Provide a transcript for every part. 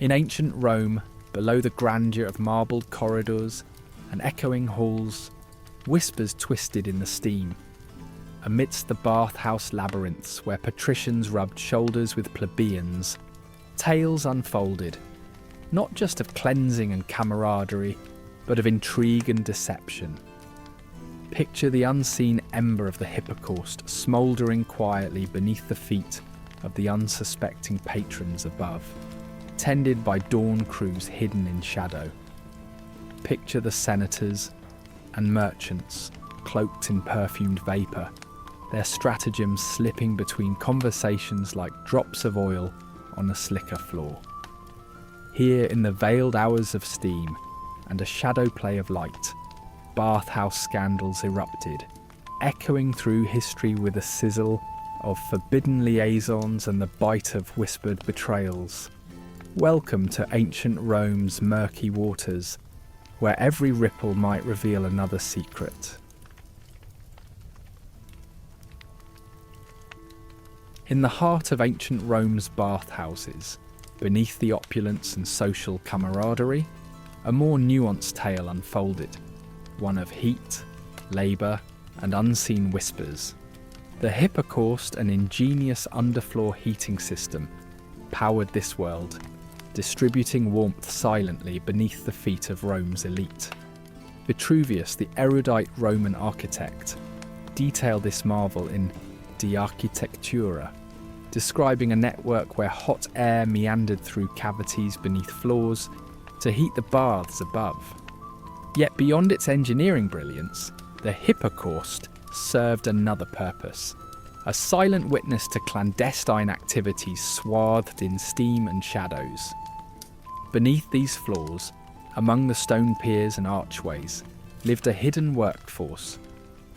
In ancient Rome, below the grandeur of marbled corridors and echoing halls, whispers twisted in the steam. Amidst the bathhouse labyrinths where patricians rubbed shoulders with plebeians, tales unfolded, not just of cleansing and camaraderie, but of intrigue and deception. Picture the unseen ember of the Hippocaust smouldering quietly beneath the feet of the unsuspecting patrons above, tended by dawn crews hidden in shadow. Picture the senators and merchants cloaked in perfumed vapour, their stratagems slipping between conversations like drops of oil on a slicker floor. Here in the veiled hours of steam and a shadow play of light, bathhouse scandals erupted, echoing through history with a sizzle of forbidden liaisons and the bite of whispered betrayals. Welcome to ancient Rome's murky waters, where every ripple might reveal another secret. In the heart of ancient Rome's bathhouses, beneath the opulence and social camaraderie, a more nuanced tale unfolded, one of heat, labour, and unseen whispers. The Hippocaust, an ingenious underfloor heating system, powered this world, distributing warmth silently beneath the feet of Rome's elite. Vitruvius, the erudite Roman architect, detailed this marvel in De Architectura, describing a network where hot air meandered through cavities beneath floors to heat the baths above. Yet beyond its engineering brilliance, the Hippocaust served another purpose, a silent witness to clandestine activities swathed in steam and shadows. Beneath these floors, among the stone piers and archways, lived a hidden workforce.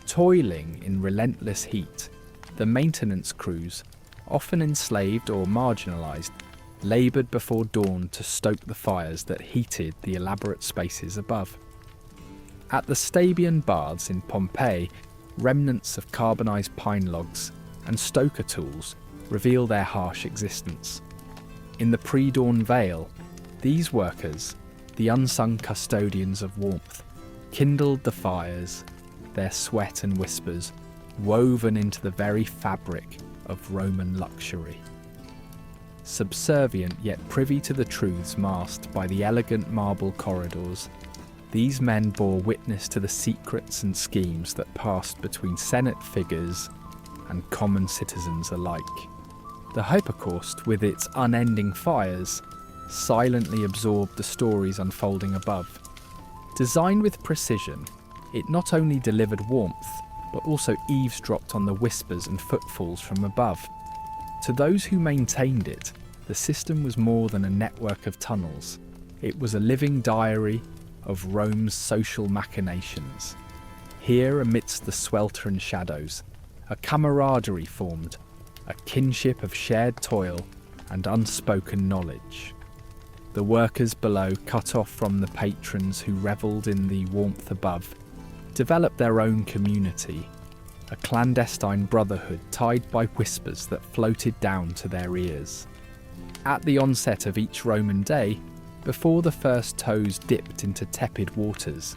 Toiling in relentless heat, the maintenance crews, often enslaved or marginalised, laboured before dawn to stoke the fires that heated the elaborate spaces above. At the Stabian baths in Pompeii, remnants of carbonised pine logs and stoker tools reveal their harsh existence. In the pre-dawn Vale, these workers, the unsung custodians of warmth, kindled the fires, their sweat and whispers woven into the very fabric of Roman luxury. Subservient yet privy to the truths masked by the elegant marble corridors, these men bore witness to the secrets and schemes that passed between Senate figures and common citizens alike. The Hippocaust, with its unending fires, silently absorbed the stories unfolding above. Designed with precision, it not only delivered warmth, but also eavesdropped on the whispers and footfalls from above. To those who maintained it, the system was more than a network of tunnels. It was a living diary of Rome's social machinations. Here, amidst the sweltering shadows, a camaraderie formed, a kinship of shared toil and unspoken knowledge. The workers below, cut off from the patrons who revelled in the warmth above, developed their own community, a clandestine brotherhood tied by whispers that floated down to their ears. At the onset of each Roman day, before the first toes dipped into tepid waters,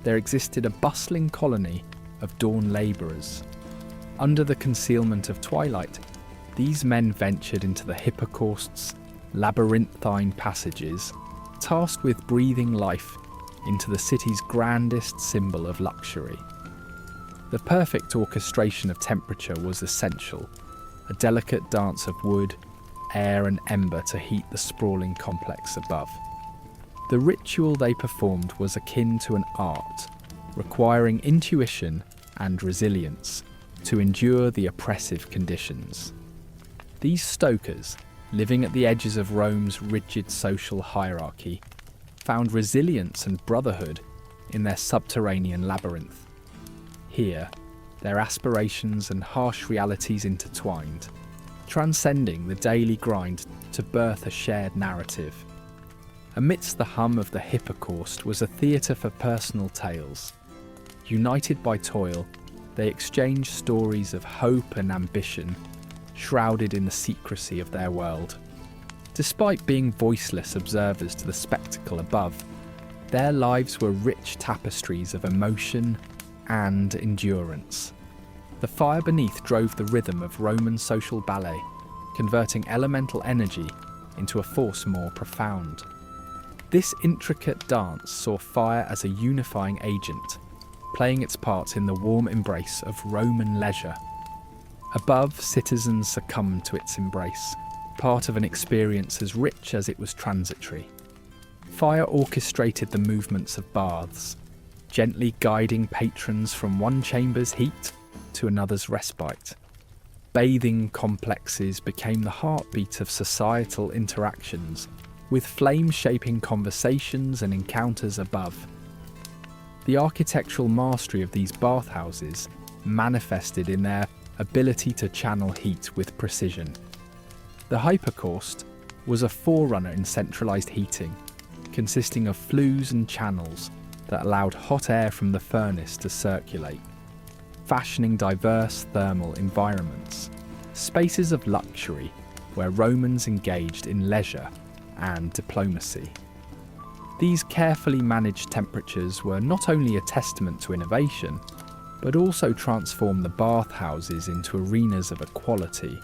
there existed a bustling colony of dawn labourers. Under the concealment of twilight, these men ventured into the Hippocaust's labyrinthine passages, tasked with breathing life into the city's grandest symbol of luxury. The perfect orchestration of temperature was essential, a delicate dance of wood, air and ember to heat the sprawling complex above. The ritual they performed was akin to an art, requiring intuition and resilience to endure the oppressive conditions. These stokers, living at the edges of Rome's rigid social hierarchy, found resilience and brotherhood in their subterranean labyrinth. Here, their aspirations and harsh realities intertwined, transcending the daily grind to birth a shared narrative. Amidst the hum of the Hippocaust was a theatre for personal tales. United by toil, they exchanged stories of hope and ambition, shrouded in the secrecy of their world. Despite being voiceless observers to the spectacle above, their lives were rich tapestries of emotion and endurance. The fire beneath drove the rhythm of Roman social ballet, converting elemental energy into a force more profound. This intricate dance saw fire as a unifying agent, playing its part in the warm embrace of Roman leisure. Above, citizens succumbed to its embrace, part of an experience as rich as it was transitory. Fire orchestrated the movements of baths, gently guiding patrons from one chamber's heat to another's respite. Bathing complexes became the heartbeat of societal interactions, with flame shaping conversations and encounters above. The architectural mastery of these bathhouses manifested in their ability to channel heat with precision. The hypercaust was a forerunner in centralised heating, consisting of flues and channels that allowed hot air from the furnace to circulate, fashioning diverse thermal environments, spaces of luxury where Romans engaged in leisure and diplomacy. These carefully managed temperatures were not only a testament to innovation, but also transformed the bathhouses into arenas of equality,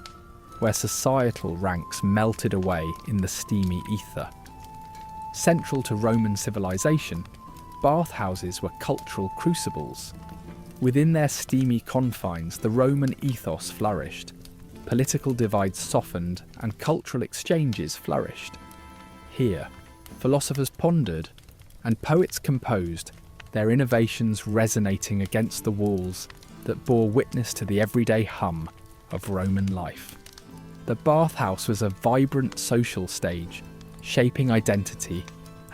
where societal ranks melted away in the steamy ether. Central to Roman civilization, bathhouses were cultural crucibles. Within their steamy confines, the Roman ethos flourished, political divides softened, and cultural exchanges flourished. Here, philosophers pondered, and poets composed, their innovations resonating against the walls that bore witness to the everyday hum of Roman life. The bathhouse was a vibrant social stage, shaping identity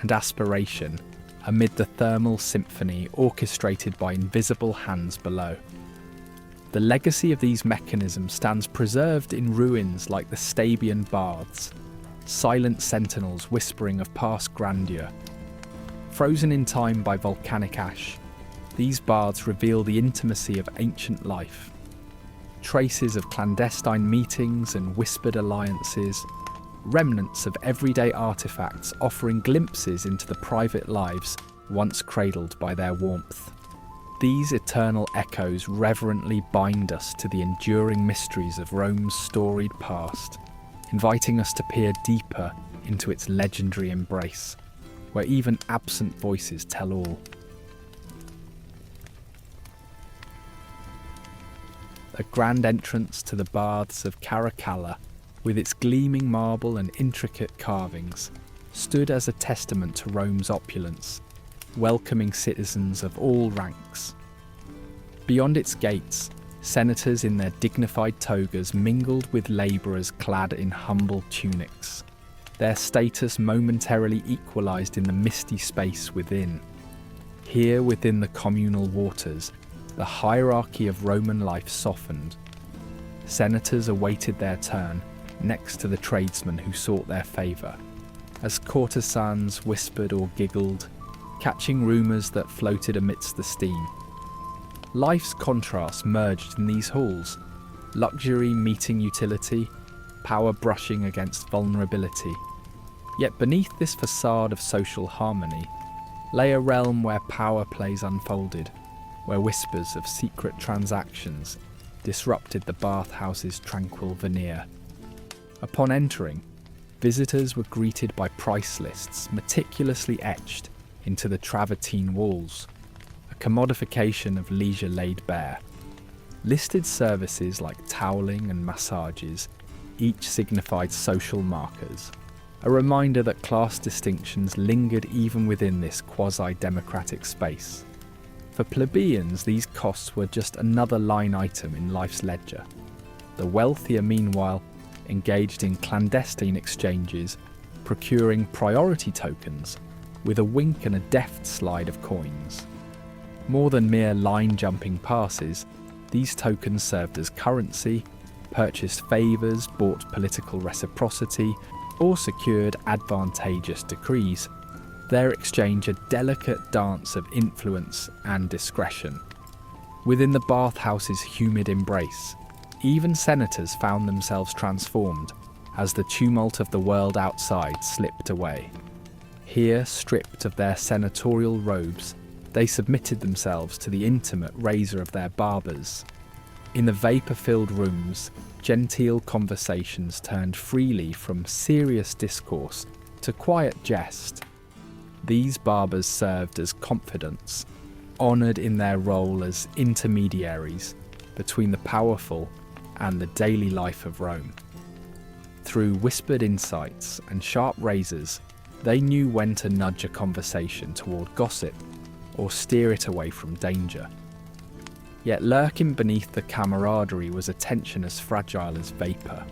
and aspiration amid the thermal symphony orchestrated by invisible hands below. The legacy of these mechanisms stands preserved in ruins like the Stabian Baths, silent sentinels whispering of past grandeur. Frozen in time by volcanic ash, these baths reveal the intimacy of ancient life. Traces of clandestine meetings and whispered alliances, remnants of everyday artifacts offering glimpses into the private lives once cradled by their warmth. These eternal echoes reverently bind us to the enduring mysteries of Rome's storied past, inviting us to peer deeper into its legendary embrace, where even absent voices tell all. A grand entrance to the baths of Caracalla, with its gleaming marble and intricate carvings, stood as a testament to Rome's opulence, welcoming citizens of all ranks. Beyond its gates, senators in their dignified togas mingled with labourers clad in humble tunics, their status momentarily equalised in the misty space within. Here within the communal waters, the hierarchy of Roman life softened. Senators awaited their turn next to the tradesmen who sought their favour, as courtesans whispered or giggled, catching rumours that floated amidst the steam. Life's contrasts merged in these halls, luxury meeting utility, power brushing against vulnerability. Yet beneath this facade of social harmony lay a realm where power plays unfolded, where whispers of secret transactions disrupted the bathhouse's tranquil veneer. Upon entering, visitors were greeted by price lists meticulously etched into the travertine walls, a commodification of leisure laid bare. Listed services like toweling and massages each signified social markers, a reminder that class distinctions lingered even within this quasi-democratic space. For plebeians, these costs were just another line item in life's ledger. The wealthier, meanwhile, engaged in clandestine exchanges, procuring priority tokens with a wink and a deft slide of coins. More than mere line-jumping passes, these tokens served as currency, purchased favours, bought political reciprocity, or secured advantageous decrees, their exchange a delicate dance of influence and discretion. Within the bathhouse's humid embrace, even senators found themselves transformed as the tumult of the world outside slipped away. Here, stripped of their senatorial robes, they submitted themselves to the intimate razor of their barbers. In the vapour-filled rooms, genteel conversations turned freely from serious discourse to quiet jest. These barbers served as confidants, honoured in their role as intermediaries between the powerful and the daily life of Rome. Through whispered insights and sharp razors, they knew when to nudge a conversation toward gossip or steer it away from danger. Yet lurking beneath the camaraderie was a tension as fragile as vapour,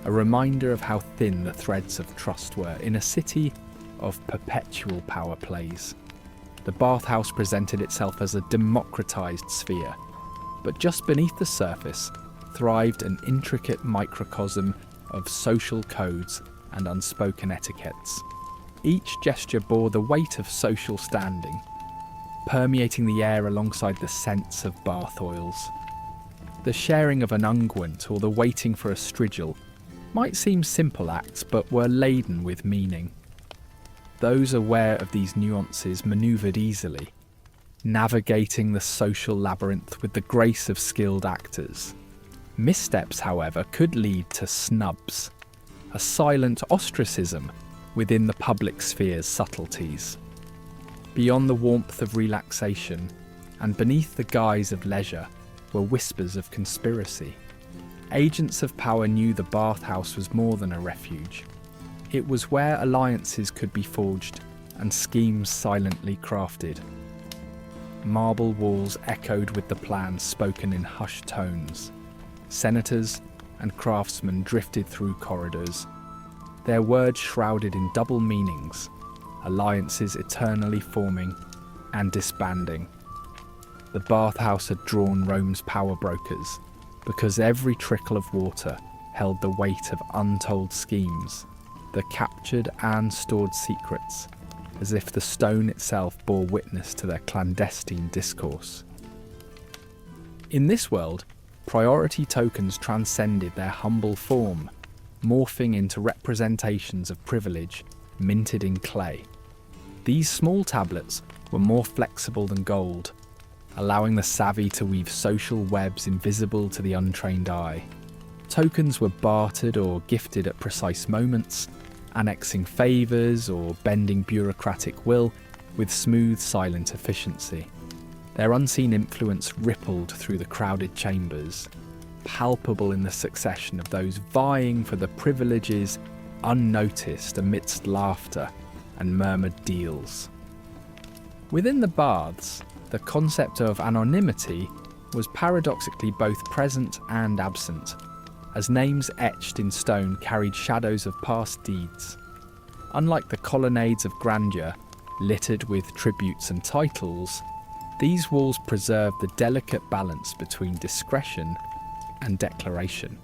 a reminder of how thin the threads of trust were in a city of perpetual power plays. The bathhouse presented itself as a democratised sphere, but just beneath the surface thrived an intricate microcosm of social codes and unspoken etiquettes. Each gesture bore the weight of social standing, permeating the air alongside the scents of bath oils. The sharing of an unguent or the waiting for a strigil might seem simple acts, but were laden with meaning. Those aware of these nuances manoeuvred easily, navigating the social labyrinth with the grace of skilled actors. Missteps, however, could lead to snubs, a silent ostracism within the public sphere's subtleties. Beyond the warmth of relaxation, and beneath the guise of leisure, were whispers of conspiracy. Agents of power knew the bathhouse was more than a refuge. It was where alliances could be forged and schemes silently crafted. Marble walls echoed with the plans spoken in hushed tones. Senators and craftsmen drifted through corridors, their words shrouded in double meanings, alliances eternally forming and disbanding. The bathhouse had drawn Rome's power brokers, because every trickle of water held the weight of untold schemes, the captured and stored secrets, as if the stone itself bore witness to their clandestine discourse. In this world, priority tokens transcended their humble form, morphing into representations of privilege minted in clay. These small tablets were more flexible than gold, allowing the savvy to weave social webs invisible to the untrained eye. Tokens were bartered or gifted at precise moments, annexing favours or bending bureaucratic will with smooth, silent efficiency. Their unseen influence rippled through the crowded chambers, palpable in the succession of those vying for the privileges unnoticed amidst laughter and murmured deals. Within the baths, the concept of anonymity was paradoxically both present and absent, as names etched in stone carried shadows of past deeds. Unlike the colonnades of grandeur, littered with tributes and titles, these walls preserved the delicate balance between discretion and declaration.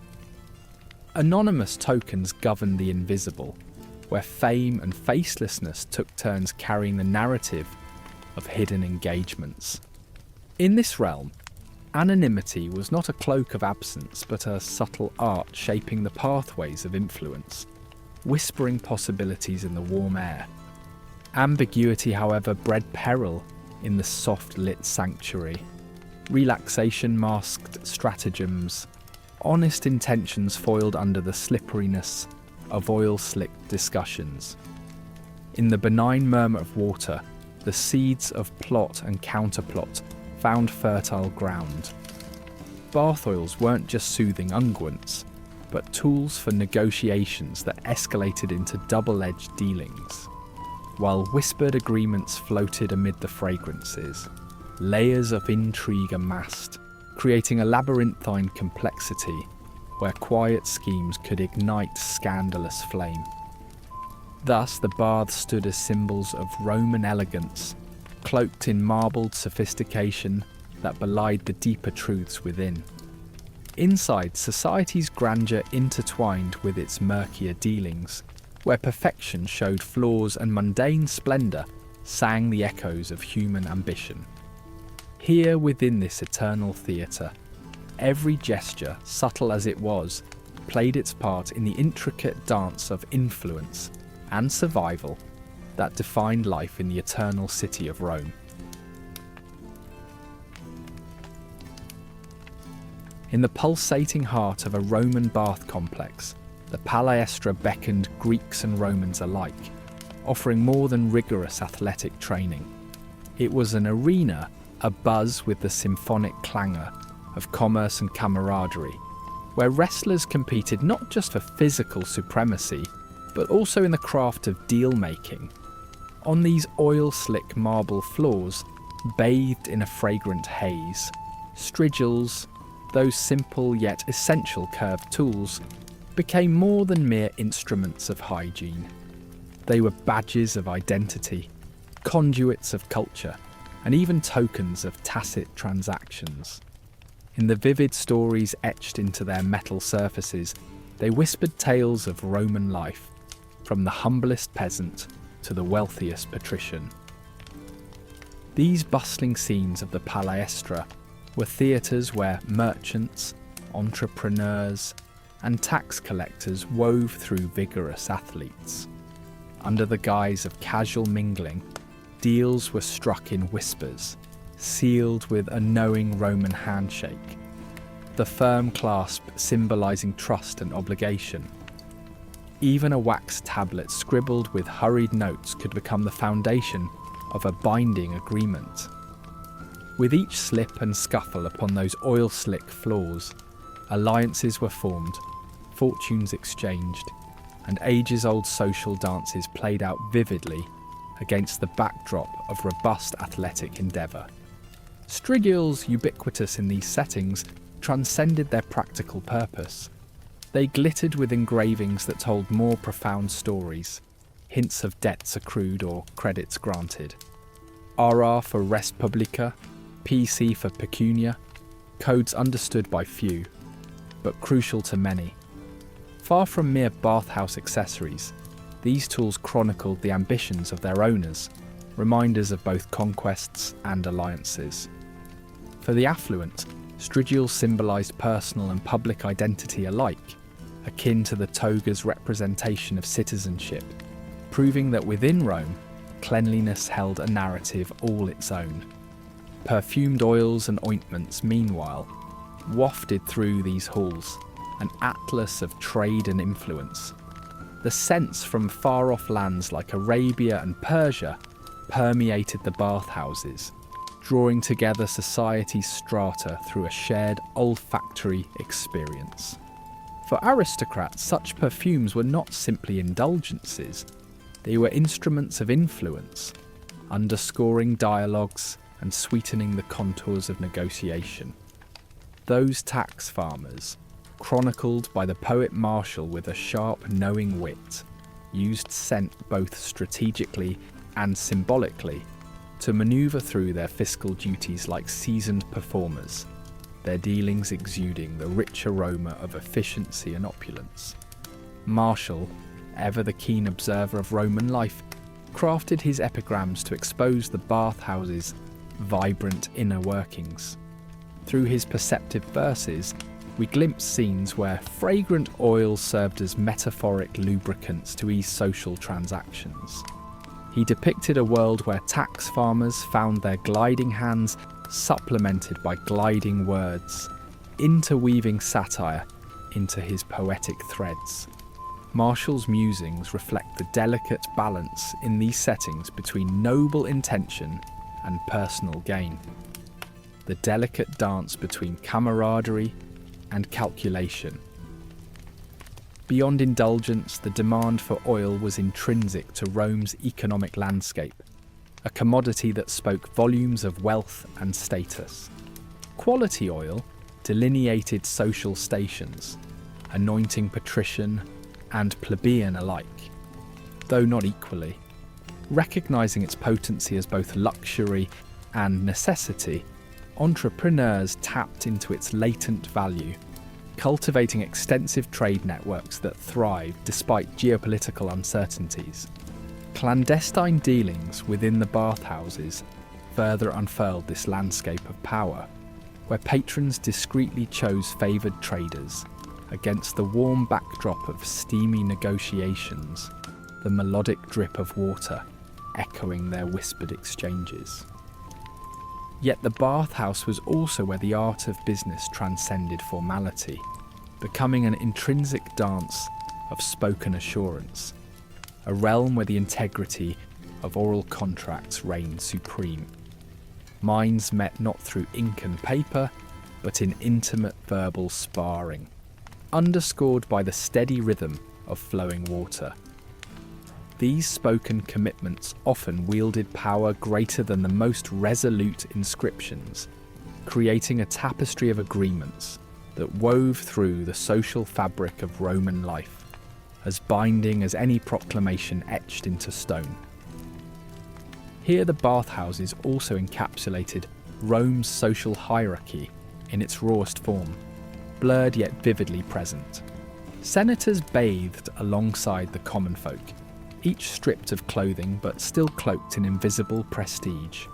Anonymous tokens governed the invisible, where fame and facelessness took turns carrying the narrative of hidden engagements. In this realm, anonymity was not a cloak of absence, but a subtle art shaping the pathways of influence, whispering possibilities in the warm air. Ambiguity, however, bred peril in the soft-lit sanctuary. Relaxation masked stratagems, honest intentions foiled under the slipperiness of oil-slicked discussions. In the benign murmur of water, the seeds of plot and counterplot found fertile ground. Bath oils weren't just soothing unguents, but tools for negotiations that escalated into double-edged dealings. While whispered agreements floated amid the fragrances, layers of intrigue amassed, creating a labyrinthine complexity where quiet schemes could ignite scandalous flame. Thus, the baths stood as symbols of Roman elegance, cloaked in marbled sophistication that belied the deeper truths within. Inside, society's grandeur intertwined with its murkier dealings, where perfection showed flaws and mundane splendour sang the echoes of human ambition. Here within this eternal theatre, every gesture, subtle as it was, played its part in the intricate dance of influence and survival that defined life in the eternal city of Rome. In the pulsating heart of a Roman bath complex, the Palaestra beckoned Greeks and Romans alike, offering more than rigorous athletic training. It was an arena abuzz with the symphonic clangour of commerce and camaraderie, where wrestlers competed not just for physical supremacy, but also in the craft of deal-making. On these oil-slick marble floors, bathed in a fragrant haze, strigils, those simple yet essential curved tools, became more than mere instruments of hygiene. They were badges of identity, conduits of culture, and even tokens of tacit transactions. In the vivid stories etched into their metal surfaces, they whispered tales of Roman life, from the humblest peasant to the wealthiest patrician. These bustling scenes of the Palaestra were theatres where merchants, entrepreneurs, and tax collectors wove through vigorous athletes. Under the guise of casual mingling, deals were struck in whispers, sealed with a knowing Roman handshake, the firm clasp symbolising trust and obligation. Even a wax tablet scribbled with hurried notes could become the foundation of a binding agreement. With each slip and scuffle upon those oil-slick floors, alliances were formed, fortunes exchanged, and ages-old social dances played out vividly against the backdrop of robust athletic endeavour. Strigils, ubiquitous in these settings, transcended their practical purpose. They glittered with engravings that told more profound stories, hints of debts accrued or credits granted. RR for res publica, PC for pecunia, codes understood by few, but crucial to many. Far from mere bathhouse accessories, these tools chronicled the ambitions of their owners, reminders of both conquests and alliances. For the affluent, strigils symbolised personal and public identity alike, akin to the toga's representation of citizenship, proving that within Rome, cleanliness held a narrative all its own. Perfumed oils and ointments, meanwhile, wafted through these halls, an atlas of trade and influence. The scents from far-off lands like Arabia and Persia permeated the bathhouses, drawing together society's strata through a shared olfactory experience. For aristocrats, such perfumes were not simply indulgences, they were instruments of influence, underscoring dialogues and sweetening the contours of negotiation. Those tax farmers, chronicled by the poet Martial with a sharp, knowing wit, used scent both strategically and symbolically to manoeuvre through their fiscal duties like seasoned performers, their dealings exuding the rich aroma of efficiency and opulence. Martial, ever the keen observer of Roman life, crafted his epigrams to expose the bathhouses' vibrant inner workings. Through his perceptive verses, we glimpse scenes where fragrant oil served as metaphoric lubricants to ease social transactions. He depicted a world where tax farmers found their gliding hands supplemented by gliding words, interweaving satire into his poetic threads. Martial's musings reflect the delicate balance in these settings between noble intention and personal gain. The delicate dance between camaraderie and calculation. Beyond indulgence, the demand for oil was intrinsic to Rome's economic landscape, a commodity that spoke volumes of wealth and status. Quality oil delineated social stations, anointing patrician and plebeian alike, though not equally. Recognizing its potency as both luxury and necessity, entrepreneurs tapped into its latent value, cultivating extensive trade networks that thrived despite geopolitical uncertainties. Clandestine dealings within the bathhouses further unfurled this landscape of power, where patrons discreetly chose favoured traders, against the warm backdrop of steamy negotiations, the melodic drip of water echoing their whispered exchanges. Yet the bathhouse was also where the art of business transcended formality, becoming an intrinsic dance of spoken assurance, a realm where the integrity of oral contracts reigned supreme. Minds met not through ink and paper, but in intimate verbal sparring, underscored by the steady rhythm of flowing water. These spoken commitments often wielded power greater than the most resolute inscriptions, creating a tapestry of agreements that wove through the social fabric of Roman life, as binding as any proclamation etched into stone. Here the bathhouses also encapsulated Rome's social hierarchy in its rawest form, blurred yet vividly present. Senators bathed alongside the common folk, each stripped of clothing but still cloaked in invisible prestige.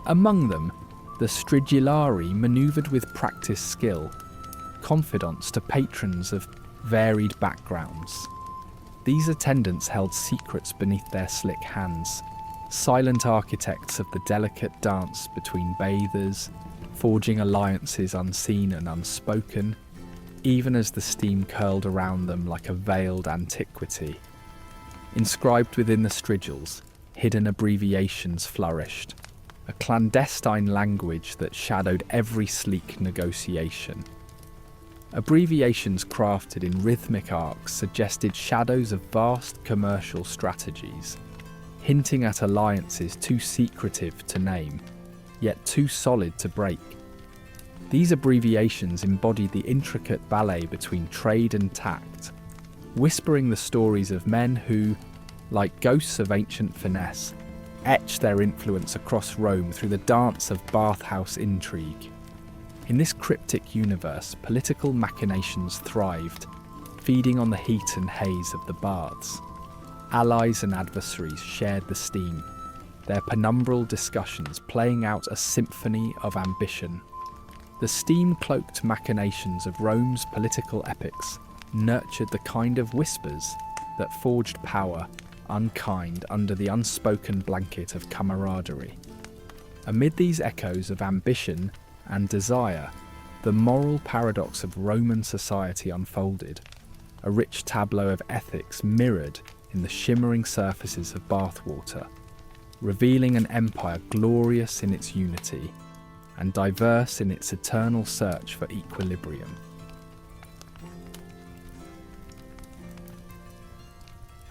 Among them, the stridulari manoeuvred with practiced skill, confidants to patrons of varied backgrounds. These attendants held secrets beneath their slick hands, silent architects of the delicate dance between bathers, forging alliances unseen and unspoken, even as the steam curled around them like a veiled antiquity. Inscribed within the stridules, hidden abbreviations flourished, a clandestine language that shadowed every sleek negotiation. Abbreviations crafted in rhythmic arcs suggested shadows of vast commercial strategies, hinting at alliances too secretive to name, yet too solid to break. These abbreviations embodied the intricate ballet between trade and tact, whispering the stories of men who, like ghosts of ancient finesse, etched their influence across Rome through the dance of bathhouse intrigue. In this cryptic universe, political machinations thrived, feeding on the heat and haze of the baths. Allies and adversaries shared the steam, their penumbral discussions playing out a symphony of ambition. The steam-cloaked machinations of Rome's political epics nurtured the kind of whispers that forged power unkind under the unspoken blanket of camaraderie. Amid these echoes of ambition and desire, the moral paradox of Roman society unfolded, a rich tableau of ethics mirrored in the shimmering surfaces of bathwater, revealing an empire glorious in its unity and diverse in its eternal search for equilibrium.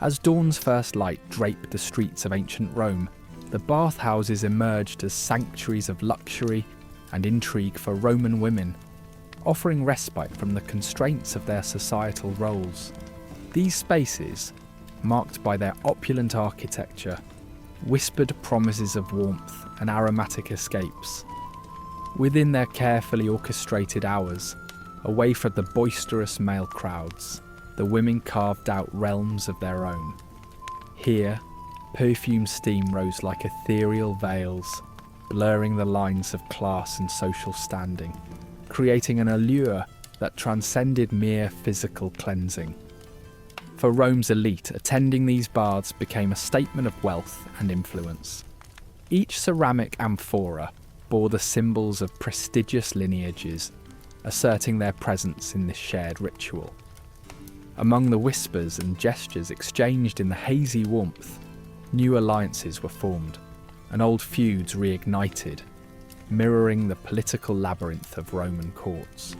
As dawn's first light draped the streets of ancient Rome, the bathhouses emerged as sanctuaries of luxury and intrigue for Roman women, offering respite from the constraints of their societal roles. These spaces, marked by their opulent architecture, whispered promises of warmth and aromatic escapes. Within their carefully orchestrated hours, away from the boisterous male crowds, the women carved out realms of their own. Here, perfume steam rose like ethereal veils, blurring the lines of class and social standing, creating an allure that transcended mere physical cleansing. For Rome's elite, attending these baths became a statement of wealth and influence. Each ceramic amphora bore the symbols of prestigious lineages, asserting their presence in this shared ritual. Among the whispers and gestures exchanged in the hazy warmth, new alliances were formed, and old feuds reignited, mirroring the political labyrinth of Roman courts.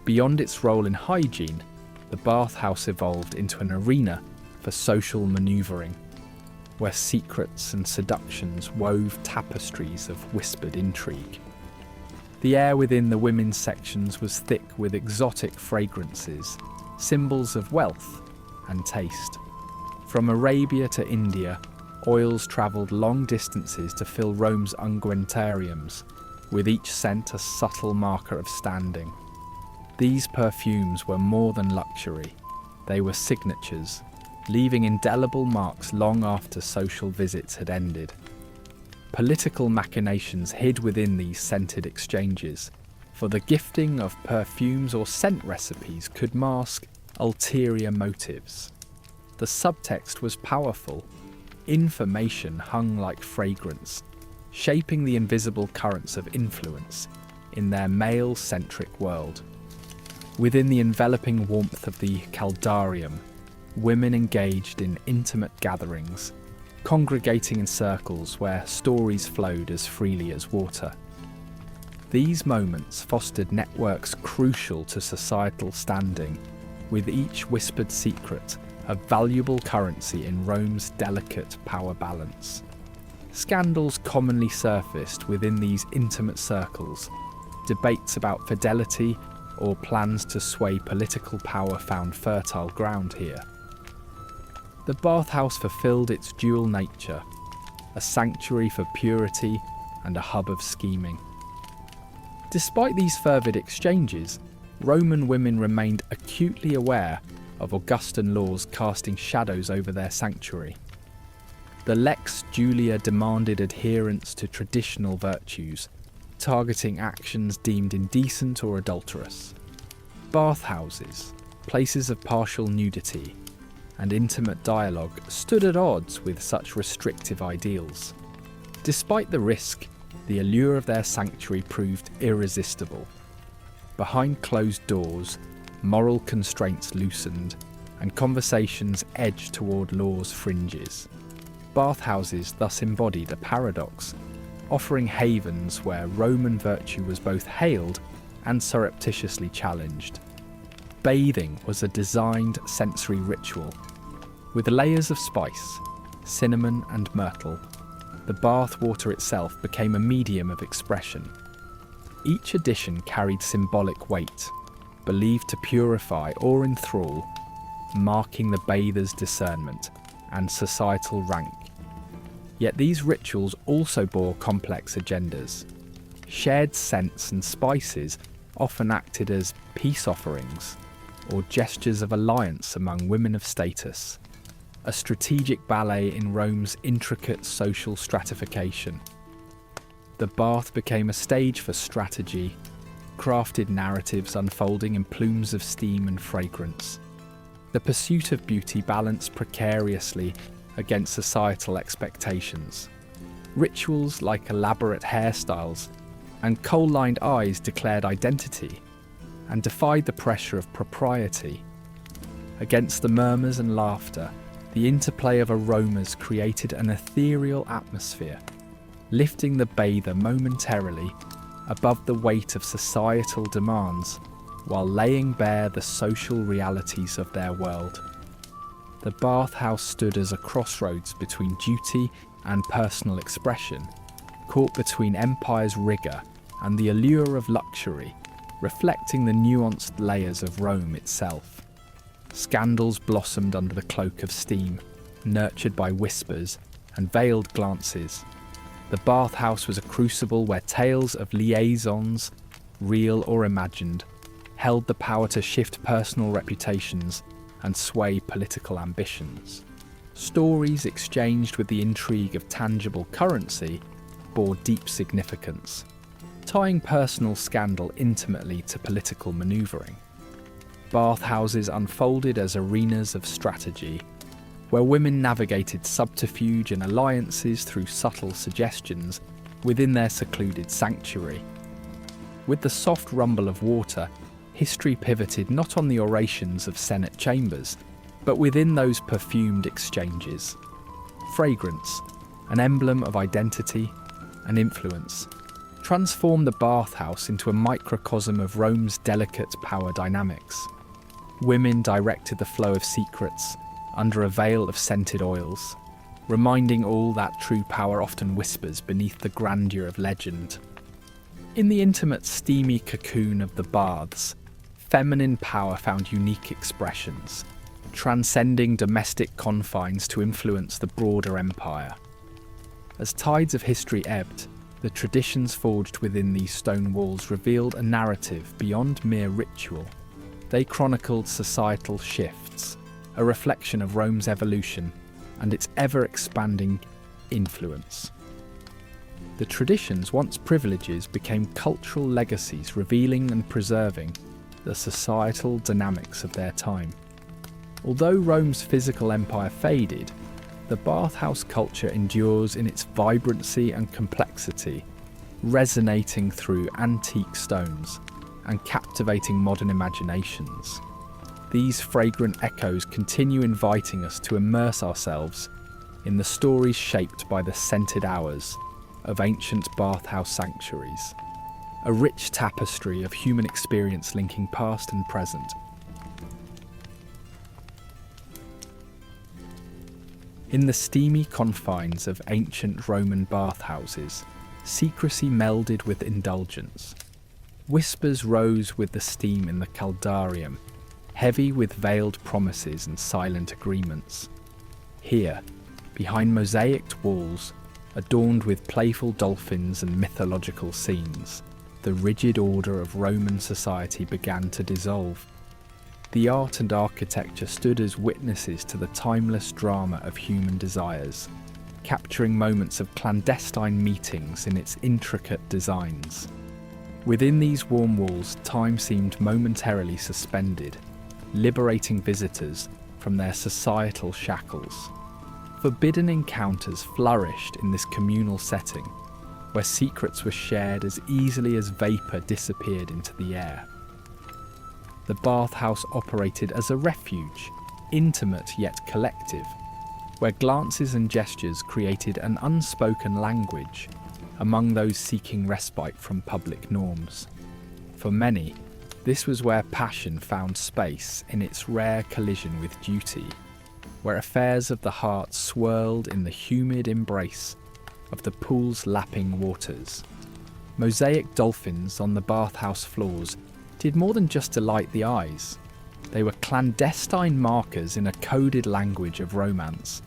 Beyond its role in hygiene, the bathhouse evolved into an arena for social manoeuvring, where secrets and seductions wove tapestries of whispered intrigue. The air within the women's sections was thick with exotic fragrances, symbols of wealth and taste. From Arabia to India, oils travelled long distances to fill Rome's unguentariums, with each scent a subtle marker of standing. These perfumes were more than luxury, they were signatures, leaving indelible marks long after social visits had ended. Political machinations hid within these scented exchanges, for the gifting of perfumes or scent recipes could mask ulterior motives. The subtext was powerful. Information hung like fragrance, shaping the invisible currents of influence in their male-centric world. Within the enveloping warmth of the caldarium, women engaged in intimate gatherings, congregating in circles where stories flowed as freely as water. These moments fostered networks crucial to societal standing, with each whispered secret a valuable currency in Rome's delicate power balance. Scandals commonly surfaced within these intimate circles. Debates about fidelity or plans to sway political power found fertile ground here. The bathhouse fulfilled its dual nature, a sanctuary for purity and a hub of scheming. Despite these fervid exchanges, Roman women remained acutely aware of Augustan laws casting shadows over their sanctuary. The Lex Julia demanded adherence to traditional virtues, targeting actions deemed indecent or adulterous. Bathhouses, places of partial nudity and intimate dialogue, stood at odds with such restrictive ideals. Despite the risk, the allure of their sanctuary proved irresistible. Behind closed doors, moral constraints loosened, and conversations edged toward law's fringes. Bathhouses thus embodied a paradox, offering havens where Roman virtue was both hailed and surreptitiously challenged. Bathing was a designed sensory ritual. With layers of spice, cinnamon and myrtle, the bath water itself became a medium of expression. Each addition carried symbolic weight, believed to purify or enthrall, marking the bather's discernment and societal rank. Yet these rituals also bore complex agendas. Shared scents and spices often acted as peace offerings or gestures of alliance among women of status, a strategic ballet in Rome's intricate social stratification. The bath became a stage for strategy, crafted narratives unfolding in plumes of steam and fragrance. The pursuit of beauty balanced precariously against societal expectations. Rituals like elaborate hairstyles and kohl-lined eyes declared identity and defied the pressure of propriety. Against the murmurs and laughter, the interplay of aromas created an ethereal atmosphere, lifting the bather momentarily above the weight of societal demands while laying bare the social realities of their world. The bathhouse stood as a crossroads between duty and personal expression, caught between empire's rigour and the allure of luxury, reflecting the nuanced layers of Rome itself. Scandals blossomed under the cloak of steam, nurtured by whispers and veiled glances. The bathhouse was a crucible where tales of liaisons, real or imagined, held the power to shift personal reputations and sway political ambitions. Stories exchanged with the intrigue of tangible currency bore deep significance, tying personal scandal intimately to political manoeuvring. Bathhouses unfolded as arenas of strategy, where women navigated subterfuge and alliances through subtle suggestions within their secluded sanctuary. With the soft rumble of water, history pivoted not on the orations of Senate chambers, but within those perfumed exchanges. Fragrance, an emblem of identity and influence, transformed the bathhouse into a microcosm of Rome's delicate power dynamics. Women directed the flow of secrets under a veil of scented oils, reminding all that true power often whispers beneath the grandeur of legend. In the intimate, steamy cocoon of the baths, feminine power found unique expressions, transcending domestic confines to influence the broader empire. As tides of history ebbed, the traditions forged within these stone walls revealed a narrative beyond mere ritual. They chronicled societal shifts, a reflection of Rome's evolution and its ever-expanding influence. The traditions, once privileges, became cultural legacies revealing and preserving the societal dynamics of their time. Although Rome's physical empire faded, the bathhouse culture endures in its vibrancy and complexity, resonating through antique stones and captivating modern imaginations. These fragrant echoes continue inviting us to immerse ourselves in the stories shaped by the scented hours of ancient bathhouse sanctuaries, a rich tapestry of human experience linking past and present. In the steamy confines of ancient Roman bathhouses, secrecy melded with indulgence. Whispers rose with the steam in the caldarium, heavy with veiled promises and silent agreements. Here, behind mosaicked walls, adorned with playful dolphins and mythological scenes, the rigid order of Roman society began to dissolve. The art and architecture stood as witnesses to the timeless drama of human desires, capturing moments of clandestine meetings in its intricate designs. Within these warm walls, time seemed momentarily suspended, liberating visitors from their societal shackles. Forbidden encounters flourished in this communal setting, where secrets were shared as easily as vapour disappeared into the air. The bathhouse operated as a refuge, intimate yet collective, where glances and gestures created an unspoken language among those seeking respite from public norms. For many, this was where passion found space in its rare collision with duty, where affairs of the heart swirled in the humid embrace of the pool's lapping waters. Mosaic dolphins on the bathhouse floors did more than just delight the eyes. They were clandestine markers in a coded language of romance.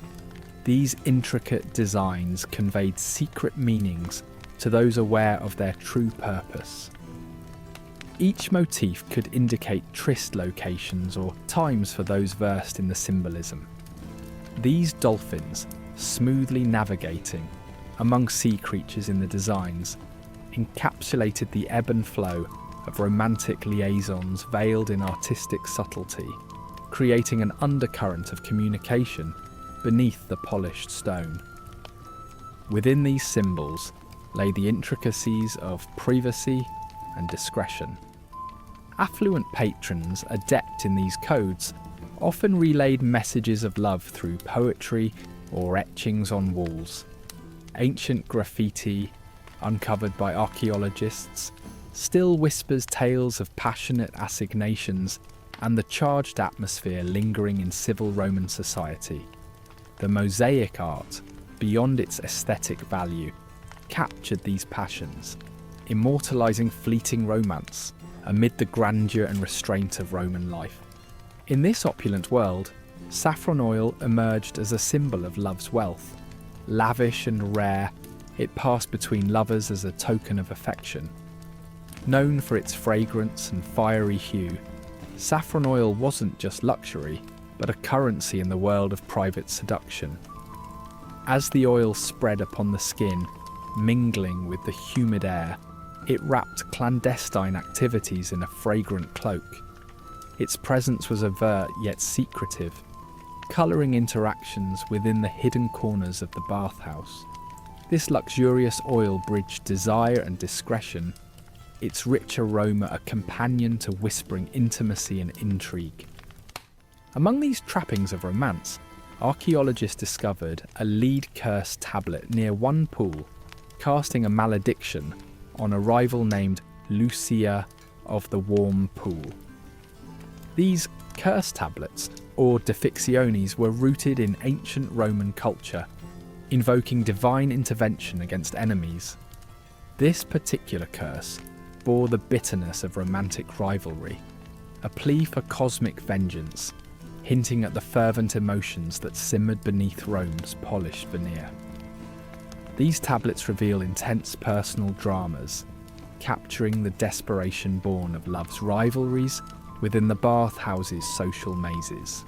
These intricate designs conveyed secret meanings to those aware of their true purpose. Each motif could indicate tryst locations or times for those versed in the symbolism. These dolphins, smoothly navigating among sea creatures in the designs, encapsulated the ebb and flow of romantic liaisons veiled in artistic subtlety, creating an undercurrent of communication beneath the polished stone. Within these symbols lay the intricacies of privacy and discretion. Affluent patrons, adept in these codes, often relayed messages of love through poetry or etchings on walls. Ancient graffiti, uncovered by archaeologists, still whispers tales of passionate assignations and the charged atmosphere lingering in civil Roman society. The mosaic art, beyond its aesthetic value, captured these passions, immortalising fleeting romance amid the grandeur and restraint of Roman life. In this opulent world, saffron oil emerged as a symbol of love's wealth. Lavish and rare, it passed between lovers as a token of affection. Known for its fragrance and fiery hue, saffron oil wasn't just luxury, but a currency in the world of private seduction. As the oil spread upon the skin, mingling with the humid air, it wrapped clandestine activities in a fragrant cloak. Its presence was overt yet secretive, colouring interactions within the hidden corners of the bathhouse. This luxurious oil bridged desire and discretion, its rich aroma a companion to whispering intimacy and intrigue. Among these trappings of romance, archaeologists discovered a lead curse tablet near one pool, casting a malediction on a rival named Lucia of the Warm Pool. These curse tablets, or defictiones, were rooted in ancient Roman culture, invoking divine intervention against enemies. This particular curse bore the bitterness of romantic rivalry, a plea for cosmic vengeance, hinting at the fervent emotions that simmered beneath Rome's polished veneer. These tablets reveal intense personal dramas, capturing the desperation born of love's rivalries within the bathhouse's social mazes.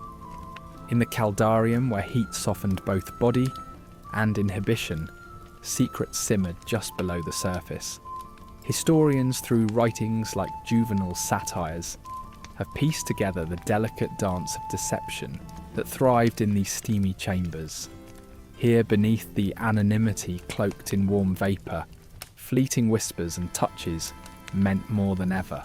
In the caldarium, where heat softened both body and inhibition, secrets simmered just below the surface. Historians, through writings like Juvenal's satires, have pieced together the delicate dance of deception that thrived in these steamy chambers. Here, beneath the anonymity cloaked in warm vapour, fleeting whispers and touches meant more than ever.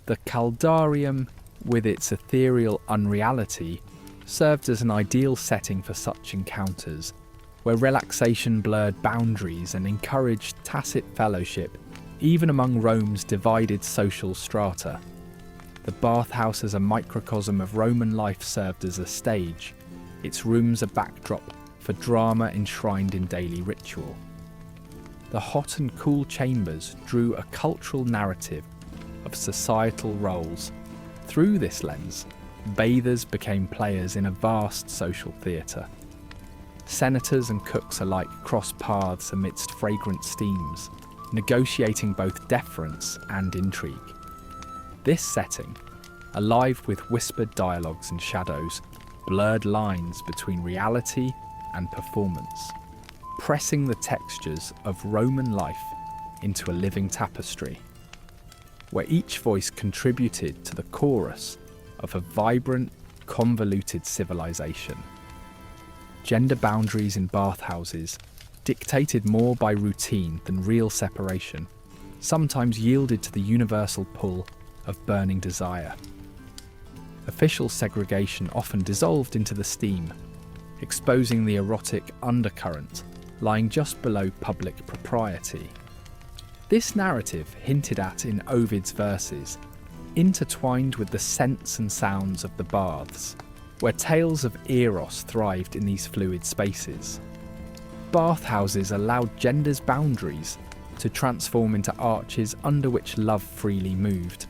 The caldarium, with its ethereal unreality, served as an ideal setting for such encounters, where relaxation blurred boundaries and encouraged tacit fellowship even among Rome's divided social strata. The bathhouse as a microcosm of Roman life served as a stage, its rooms a backdrop for drama enshrined in daily ritual. The hot and cool chambers drew a cultural narrative of societal roles. Through this lens, bathers became players in a vast social theatre. Senators and cooks alike crossed paths amidst fragrant steams, negotiating both deference and intrigue. This setting, alive with whispered dialogues and shadows, blurred lines between reality and performance, pressing the textures of Roman life into a living tapestry, where each voice contributed to the chorus of a vibrant, convoluted civilization. Gender boundaries in bathhouses, dictated more by routine than real separation, sometimes yielded to the universal pull of burning desire. Official segregation often dissolved into the steam, exposing the erotic undercurrent lying just below public propriety. This narrative, hinted at in Ovid's verses, intertwined with the scents and sounds of the baths, where tales of eros thrived in these fluid spaces. Bathhouses allowed gender's boundaries to transform into arches under which love freely moved,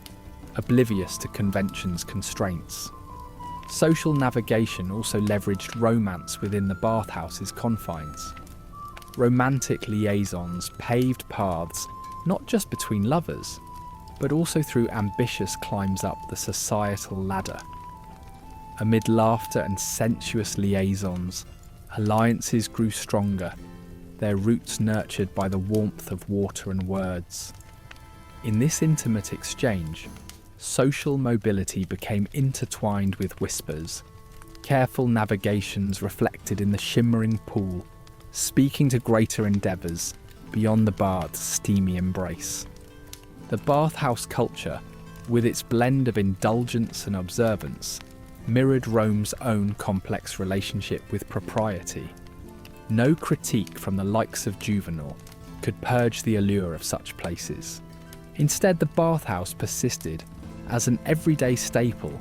oblivious to convention's constraints. Social navigation also leveraged romance within the bathhouse's confines. Romantic liaisons paved paths not just between lovers, but also through ambitious climbs up the societal ladder. Amid laughter and sensuous liaisons, alliances grew stronger, their roots nurtured by the warmth of water and words. In this intimate exchange, social mobility became intertwined with whispers, careful navigations reflected in the shimmering pool, speaking to greater endeavours beyond the bath's steamy embrace. The bathhouse culture, with its blend of indulgence and observance, mirrored Rome's own complex relationship with propriety. No critique from the likes of Juvenal could purge the allure of such places. Instead, the bathhouse persisted as an everyday staple,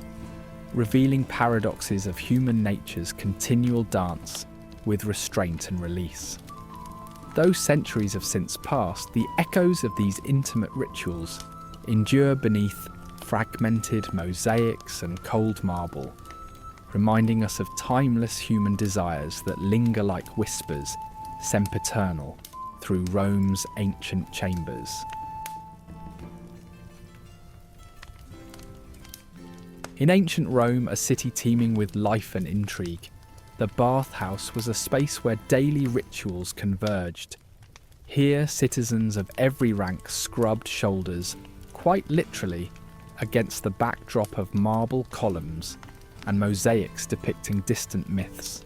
revealing paradoxes of human nature's continual dance with restraint and release. Though centuries have since passed, the echoes of these intimate rituals endure beneath fragmented mosaics and cold marble, reminding us of timeless human desires that linger like whispers, sempiternal, through Rome's ancient chambers. In ancient Rome, a city teeming with life and intrigue, the bathhouse was a space where daily rituals converged. Here, citizens of every rank scrubbed shoulders, quite literally, against the backdrop of marble columns and mosaics depicting distant myths.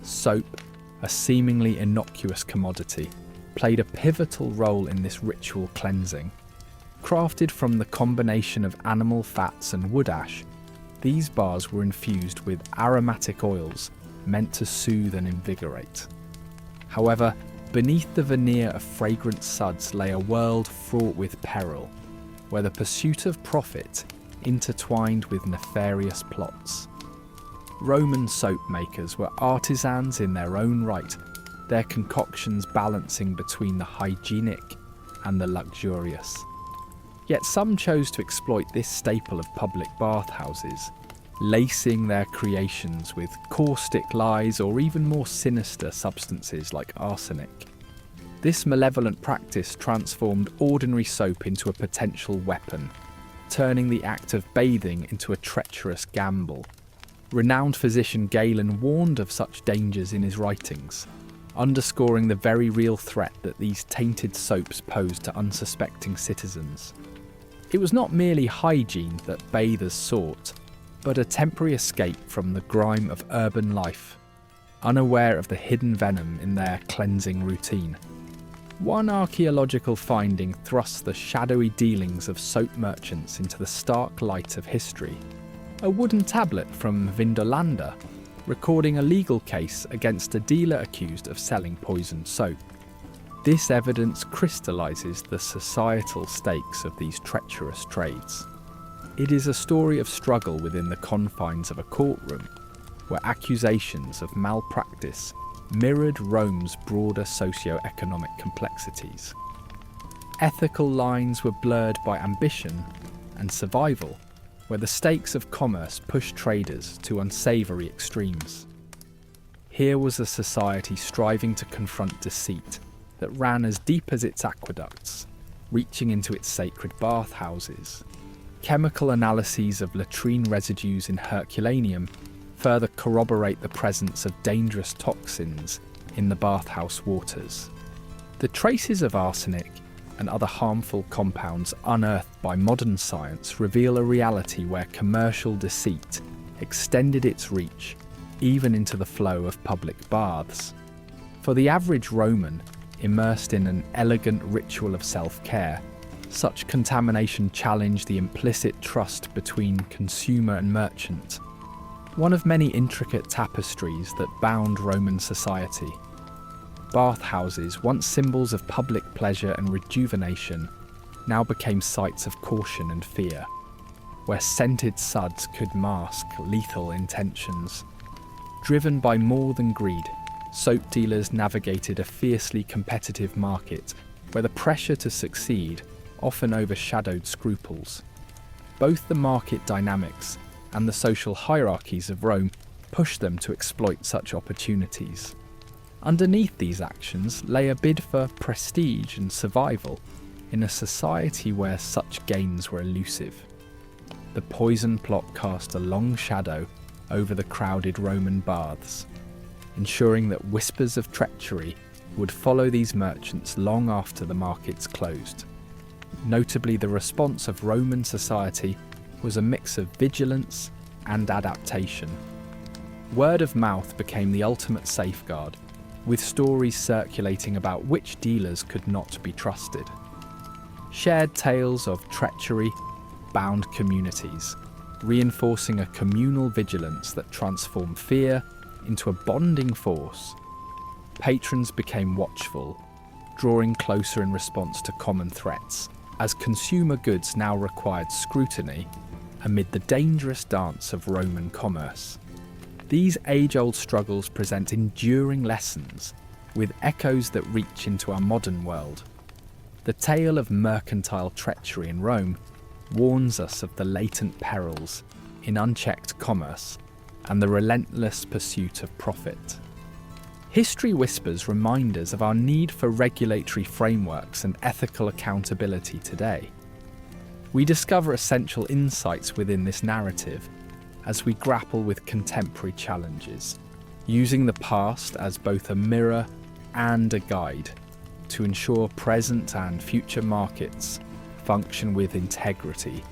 Soap, a seemingly innocuous commodity, played a pivotal role in this ritual cleansing. Crafted from the combination of animal fats and wood ash, these bars were infused with aromatic oils meant to soothe and invigorate. However, beneath the veneer of fragrant suds lay a world fraught with peril, where the pursuit of profit intertwined with nefarious plots. Roman soap makers were artisans in their own right, their concoctions balancing between the hygienic and the luxurious. Yet some chose to exploit this staple of public bathhouses, lacing their creations with caustic lies or even more sinister substances like arsenic. This malevolent practice transformed ordinary soap into a potential weapon, turning the act of bathing into a treacherous gamble. Renowned physician Galen warned of such dangers in his writings, underscoring the very real threat that these tainted soaps posed to unsuspecting citizens. It was not merely hygiene that bathers sought, but a temporary escape from the grime of urban life, unaware of the hidden venom in their cleansing routine. One archaeological finding thrusts the shadowy dealings of soap merchants into the stark light of history. A wooden tablet from Vindolanda, recording a legal case against a dealer accused of selling poisoned soap. This evidence crystallises the societal stakes of these treacherous trades. It is a story of struggle within the confines of a courtroom, where accusations of malpractice mirrored Rome's broader socio-economic complexities. Ethical lines were blurred by ambition and survival, where the stakes of commerce pushed traders to unsavoury extremes. Here was a society striving to confront deceit that ran as deep as its aqueducts, reaching into its sacred bathhouses. Chemical analyses of latrine residues in Herculaneum further corroborate the presence of dangerous toxins in the bathhouse waters. The traces of arsenic and other harmful compounds unearthed by modern science reveal a reality where commercial deceit extended its reach even into the flow of public baths. For the average Roman, immersed in an elegant ritual of self-care, such contamination challenged the implicit trust between consumer and merchant, one of many intricate tapestries that bound Roman society. Bathhouses, once symbols of public pleasure and rejuvenation, now became sites of caution and fear, where scented suds could mask lethal intentions. Driven by more than greed, soap dealers navigated a fiercely competitive market where the pressure to succeed often overshadowed scruples. Both the market dynamics and the social hierarchies of Rome pushed them to exploit such opportunities. Underneath these actions lay a bid for prestige and survival in a society where such gains were elusive. The poison plot cast a long shadow over the crowded Roman baths, ensuring that whispers of treachery would follow these merchants long after the markets closed. Notably, the response of Roman society was a mix of vigilance and adaptation. Word of mouth became the ultimate safeguard, with stories circulating about which dealers could not be trusted. Shared tales of treachery bound communities, reinforcing a communal vigilance that transformed fear into a bonding force. Patrons became watchful, drawing closer in response to common threats, as consumer goods now required scrutiny amid the dangerous dance of Roman commerce. These age-old struggles present enduring lessons, with echoes that reach into our modern world. The tale of mercantile treachery in Rome warns us of the latent perils in unchecked commerce and the relentless pursuit of profit. History whispers remind us of our need for regulatory frameworks and ethical accountability today. We discover essential insights within this narrative as we grapple with contemporary challenges, using the past as both a mirror and a guide to ensure present and future markets function with integrity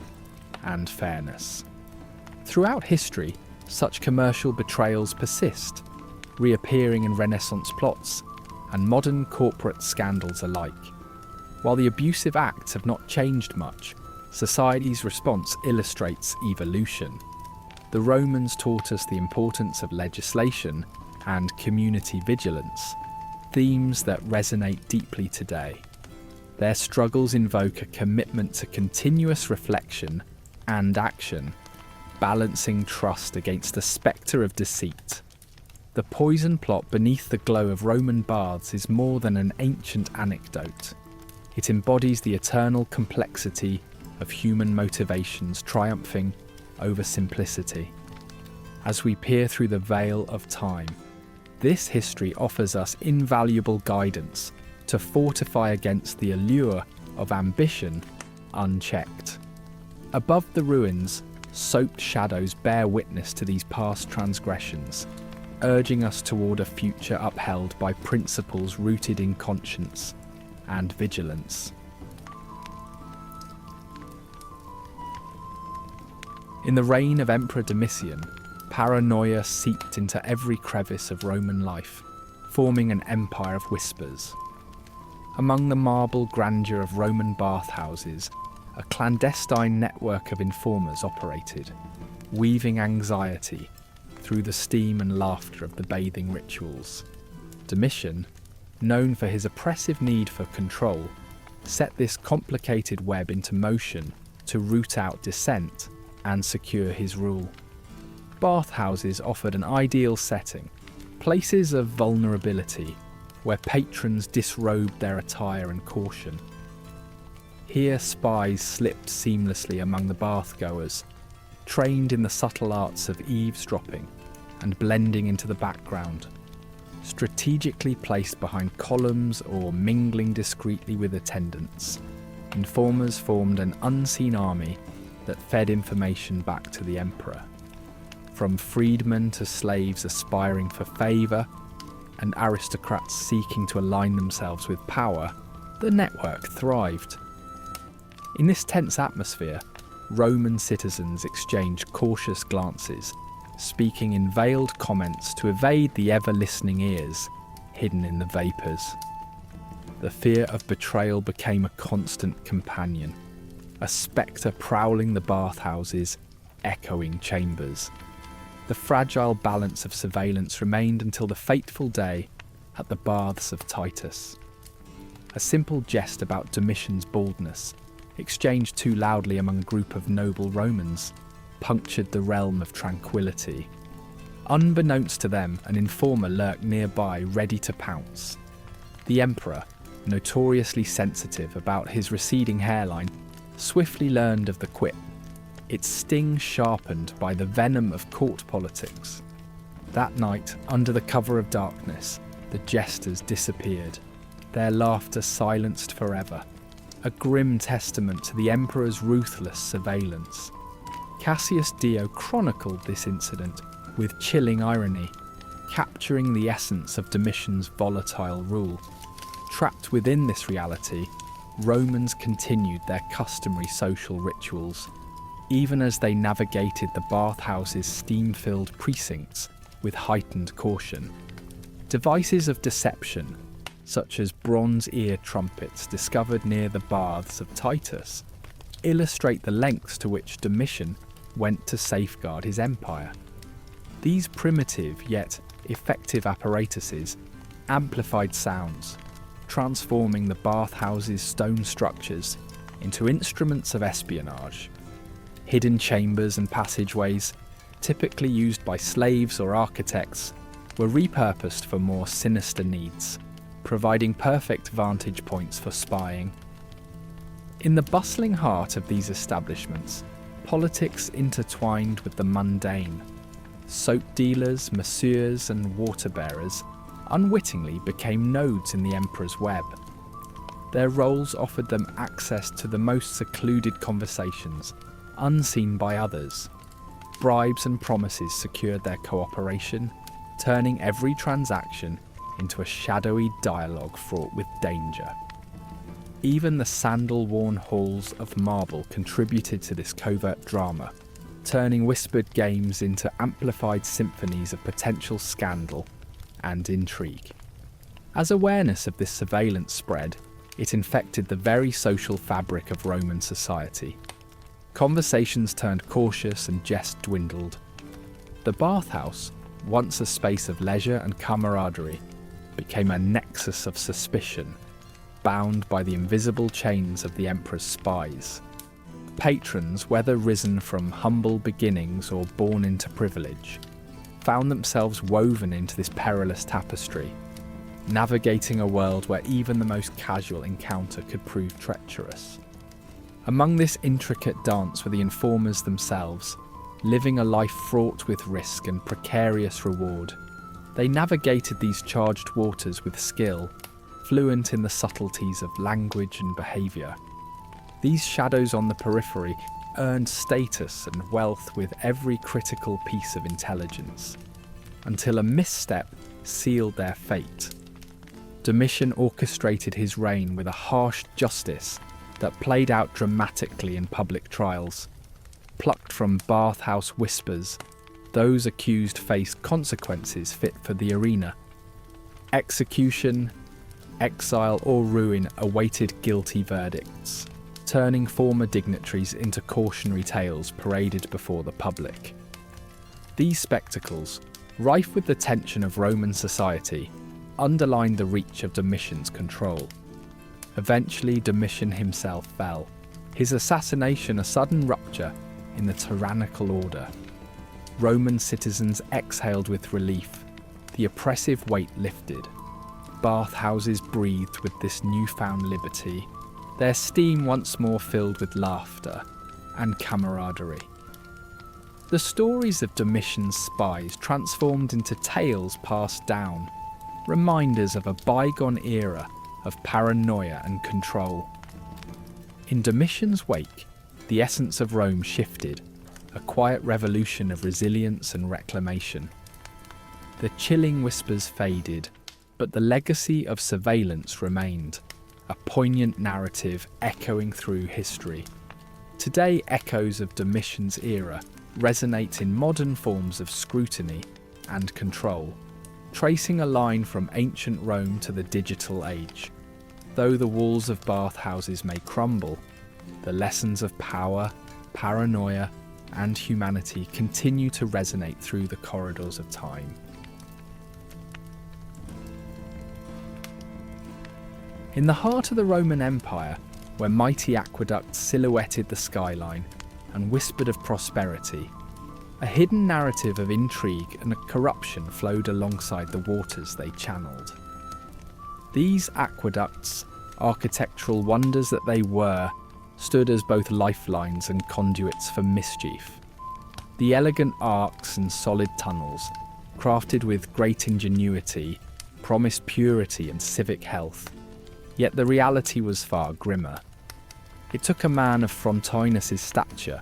and fairness. Throughout history, such commercial betrayals persist, reappearing in Renaissance plots and modern corporate scandals alike. While the abusive acts have not changed much, society's response illustrates evolution. The Romans taught us the importance of legislation and community vigilance, themes that resonate deeply today. Their struggles invoke a commitment to continuous reflection and action, balancing trust against the spectre of deceit. The poison plot beneath the glow of Roman baths is more than an ancient anecdote. It embodies the eternal complexity of human motivations triumphing over simplicity. As we peer through the veil of time, this history offers us invaluable guidance to fortify against the allure of ambition unchecked. Above the ruins, soaped shadows bear witness to these past transgressions, urging us toward a future upheld by principles rooted in conscience and vigilance. In the reign of Emperor Domitian, paranoia seeped into every crevice of Roman life, forming an empire of whispers. Among the marble grandeur of Roman bathhouses, a clandestine network of informers operated, weaving anxiety through the steam and laughter of the bathing rituals. Domitian, known for his oppressive need for control, set this complicated web into motion to root out dissent and secure his rule. Bathhouses offered an ideal setting, places of vulnerability where patrons disrobed their attire and caution. Here spies slipped seamlessly among the bathgoers, trained in the subtle arts of eavesdropping and blending into the background. Strategically placed behind columns or mingling discreetly with attendants, informers formed an unseen army that fed information back to the emperor. From freedmen to slaves aspiring for favour and aristocrats seeking to align themselves with power, the network thrived. In this tense atmosphere, Roman citizens exchanged cautious glances, speaking in veiled comments to evade the ever-listening ears hidden in the vapours. The fear of betrayal became a constant companion, a spectre prowling the bathhouses, echoing chambers. The fragile balance of surveillance remained until the fateful day at the baths of Titus. A simple jest about Domitian's baldness, exchanged too loudly among a group of noble Romans, punctured the realm of tranquility. Unbeknownst to them, an informer lurked nearby, ready to pounce. The emperor, notoriously sensitive about his receding hairline, swiftly learned of the quip, its sting sharpened by the venom of court politics. That night, under the cover of darkness, the jesters disappeared, their laughter silenced forever, a grim testament to the emperor's ruthless surveillance. Cassius Dio chronicled this incident with chilling irony, capturing the essence of Domitian's volatile rule. Trapped within this reality, Romans continued their customary social rituals, even as they navigated the bathhouse's steam-filled precincts with heightened caution. Devices of deception, such as bronze ear trumpets discovered near the baths of Titus, illustrate the lengths to which Domitian went to safeguard his empire. These primitive yet effective apparatuses amplified sounds, transforming the bathhouse's stone structures into instruments of espionage. Hidden chambers and passageways, typically used by slaves or architects, were repurposed for more sinister needs, providing perfect vantage points for spying. In the bustling heart of these establishments, politics intertwined with the mundane. Soap dealers, masseurs, and water bearers unwittingly became nodes in the emperor's web. Their roles offered them access to the most secluded conversations, unseen by others. Bribes and promises secured their cooperation, turning every transaction into a shadowy dialogue fraught with danger. Even the sandal-worn halls of marble contributed to this covert drama, turning whispered games into amplified symphonies of potential scandal and intrigue. As awareness of this surveillance spread, it infected the very social fabric of Roman society. Conversations turned cautious and jest dwindled. The bathhouse, once a space of leisure and camaraderie, became a nexus of suspicion, bound by the invisible chains of the emperor's spies. Patrons, whether risen from humble beginnings or born into privilege, found themselves woven into this perilous tapestry, navigating a world where even the most casual encounter could prove treacherous. Among this intricate dance were the informers themselves, living a life fraught with risk and precarious reward. They navigated these charged waters with skill, fluent in the subtleties of language and behaviour. These shadows on the periphery earned status and wealth with every critical piece of intelligence. until a misstep sealed their fate. Domitian orchestrated his reign with a harsh justice that played out dramatically in public trials. Plucked from bathhouse whispers, those accused faced consequences fit for the arena. Execution, exile, or ruin awaited guilty verdicts, turning former dignitaries into cautionary tales paraded before the public. These spectacles, rife with the tension of Roman society, underlined the reach of Domitian's control. Eventually, Domitian himself fell, his assassination a sudden rupture in the tyrannical order. Roman citizens exhaled with relief, the oppressive weight lifted. Bathhouses breathed with this newfound liberty, their steam once more filled with laughter and camaraderie. The stories of Domitian's spies transformed into tales passed down, reminders of a bygone era of paranoia and control. In Domitian's wake, the essence of Rome shifted, a quiet revolution of resilience and reclamation. The chilling whispers faded, but the legacy of surveillance remained, a poignant narrative echoing through history. Today, echoes of Domitian's era resonate in modern forms of scrutiny and control, tracing a line from ancient Rome to the digital age. Though the walls of bathhouses may crumble, the lessons of power, paranoia, and humanity continue to resonate through the corridors of time. In the heart of the Roman Empire, where mighty aqueducts silhouetted the skyline and whispered of prosperity, a hidden narrative of intrigue and corruption flowed alongside the waters they channeled. These aqueducts, architectural wonders that they were, stood as both lifelines and conduits for mischief. The elegant arcs and solid tunnels, crafted with great ingenuity, promised purity and civic health. Yet the reality was far grimmer. It took a man of Frontinus's stature,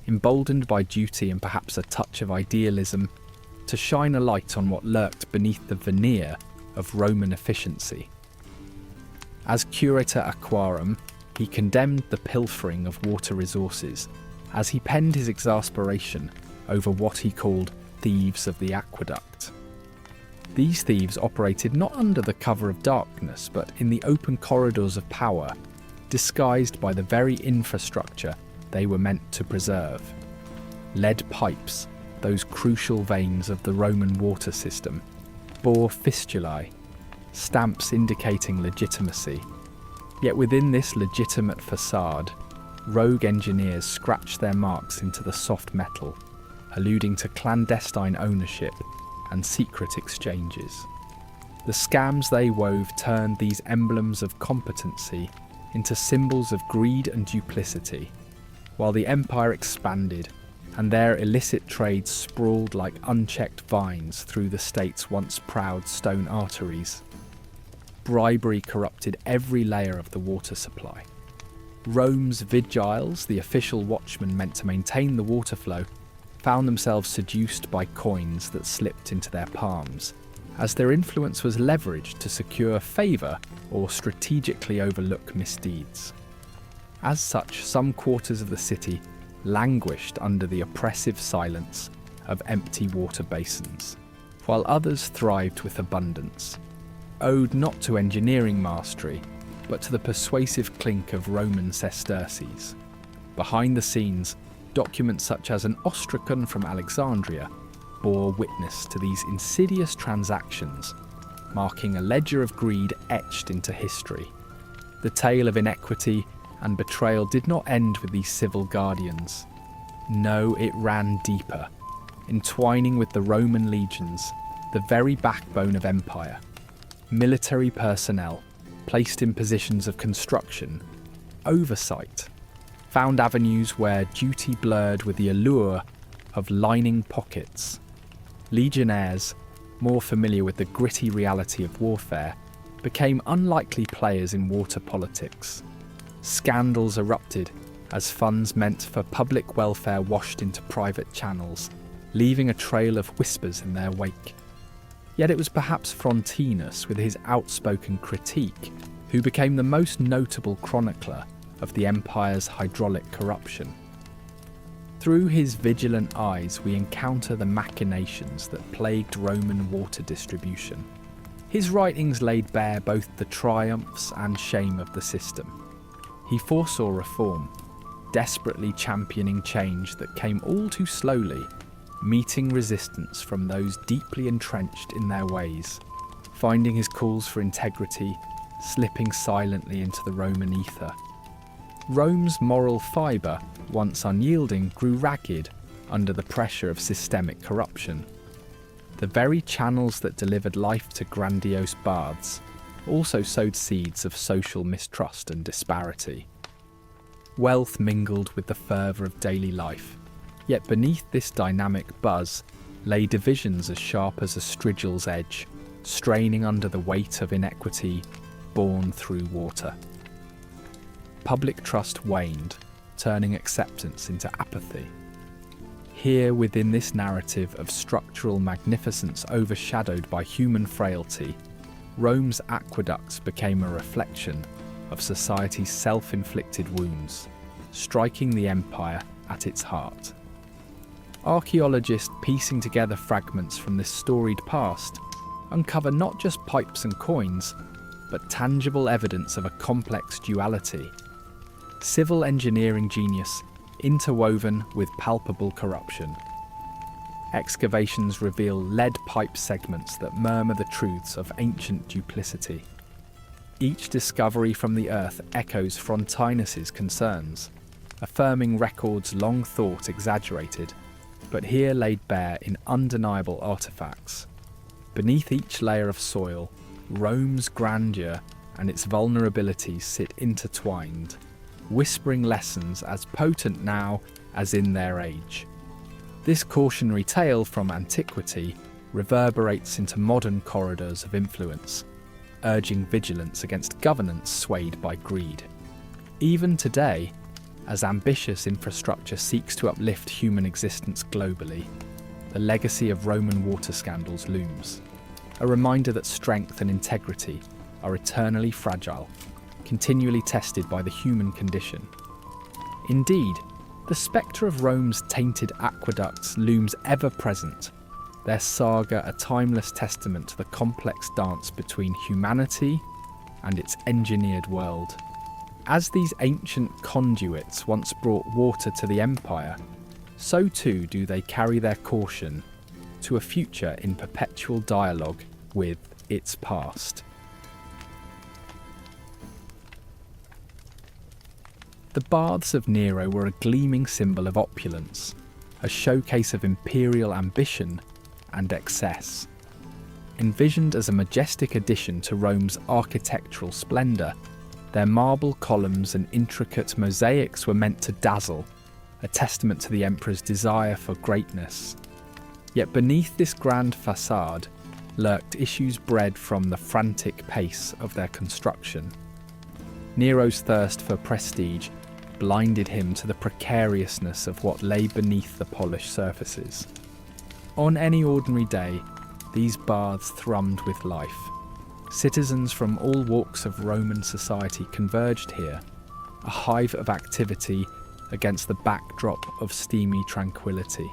emboldened by duty and perhaps a touch of idealism, to shine a light on what lurked beneath the veneer of Roman efficiency. As curator aquarum, he condemned the pilfering of water resources, as he penned his exasperation over what he called thieves of the aqueduct. These thieves operated not under the cover of darkness, but in the open corridors of power, disguised by the very infrastructure they were meant to preserve. Lead pipes, those crucial veins of the Roman water system, bore fistulae, stamps indicating legitimacy. Yet within this legitimate facade, rogue engineers scratched their marks into the soft metal, alluding to clandestine ownership and secret exchanges. The scams they wove turned these emblems of competency into symbols of greed and duplicity, while the empire expanded and their illicit trade sprawled like unchecked vines through the state's once proud stone arteries. Bribery corrupted every layer of the water supply. Rome's vigiles, the official watchmen meant to maintain the water flow, found themselves seduced by coins that slipped into their palms, as their influence was leveraged to secure favour or strategically overlook misdeeds. As such, some quarters of the city languished under the oppressive silence of empty water basins, while others thrived with abundance, owed not to engineering mastery, but to the persuasive clink of Roman sesterces. Behind the scenes, documents such as an ostracon from Alexandria bore witness to these insidious transactions, marking a ledger of greed etched into history. The tale of inequity and betrayal did not end with these civil guardians. No, it ran deeper, entwining with the Roman legions, the very backbone of empire. Military personnel, placed in positions of construction, oversight, found avenues where duty blurred with the allure of lining pockets. Legionnaires, more familiar with the gritty reality of warfare, became unlikely players in water politics. Scandals erupted as funds meant for public welfare washed into private channels, leaving a trail of whispers in their wake. Yet it was perhaps Frontinus, with his outspoken critique, who became the most notable chronicler of the empire's hydraulic corruption. Through his vigilant eyes we encounter the machinations that plagued Roman water distribution. His writings laid bare both the triumphs and shame of the system. He foresaw reform, desperately championing change that came all too slowly, meeting resistance from those deeply entrenched in their ways, finding his calls for integrity slipping silently into the Roman ether. Rome's moral fibre, once unyielding, grew ragged under the pressure of systemic corruption. The very channels that delivered life to grandiose baths also sowed seeds of social mistrust and disparity. Wealth mingled with the fervour of daily life, yet beneath this dynamic buzz lay divisions as sharp as a strigil's edge, straining under the weight of inequity born through water. Public trust waned, turning acceptance into apathy. Here, within this narrative of structural magnificence overshadowed by human frailty, Rome's aqueducts became a reflection of society's self-inflicted wounds, striking the empire at its heart. Archaeologists piecing together fragments from this storied past uncover not just pipes and coins, but tangible evidence of a complex duality. Civil engineering genius interwoven with palpable corruption. Excavations reveal lead pipe segments that murmur the truths of ancient duplicity. Each discovery from the earth echoes Frontinus's concerns, affirming records long thought exaggerated, but here laid bare in undeniable artefacts. Beneath each layer of soil, Rome's grandeur and its vulnerabilities sit intertwined, whispering lessons as potent now as in their age. This cautionary tale from antiquity reverberates into modern corridors of influence, urging vigilance against governance swayed by greed. Even today, as ambitious infrastructure seeks to uplift human existence globally, the legacy of Roman water scandals looms, a reminder that strength and integrity are eternally fragile, continually tested by the human condition. Indeed, the spectre of Rome's tainted aqueducts looms ever present, their saga a timeless testament to the complex dance between humanity and its engineered world. As these ancient conduits once brought water to the empire, so too do they carry their caution to a future in perpetual dialogue with its past. The baths of Nero were a gleaming symbol of opulence, a showcase of imperial ambition and excess. Envisioned as a majestic addition to Rome's architectural splendour, their marble columns and intricate mosaics were meant to dazzle, a testament to the emperor's desire for greatness. Yet beneath this grand facade lurked issues bred from the frantic pace of their construction. Nero's thirst for prestige blinded him to the precariousness of what lay beneath the polished surfaces. On any ordinary day, these baths thrummed with life. Citizens from all walks of Roman society converged here, a hive of activity against the backdrop of steamy tranquility.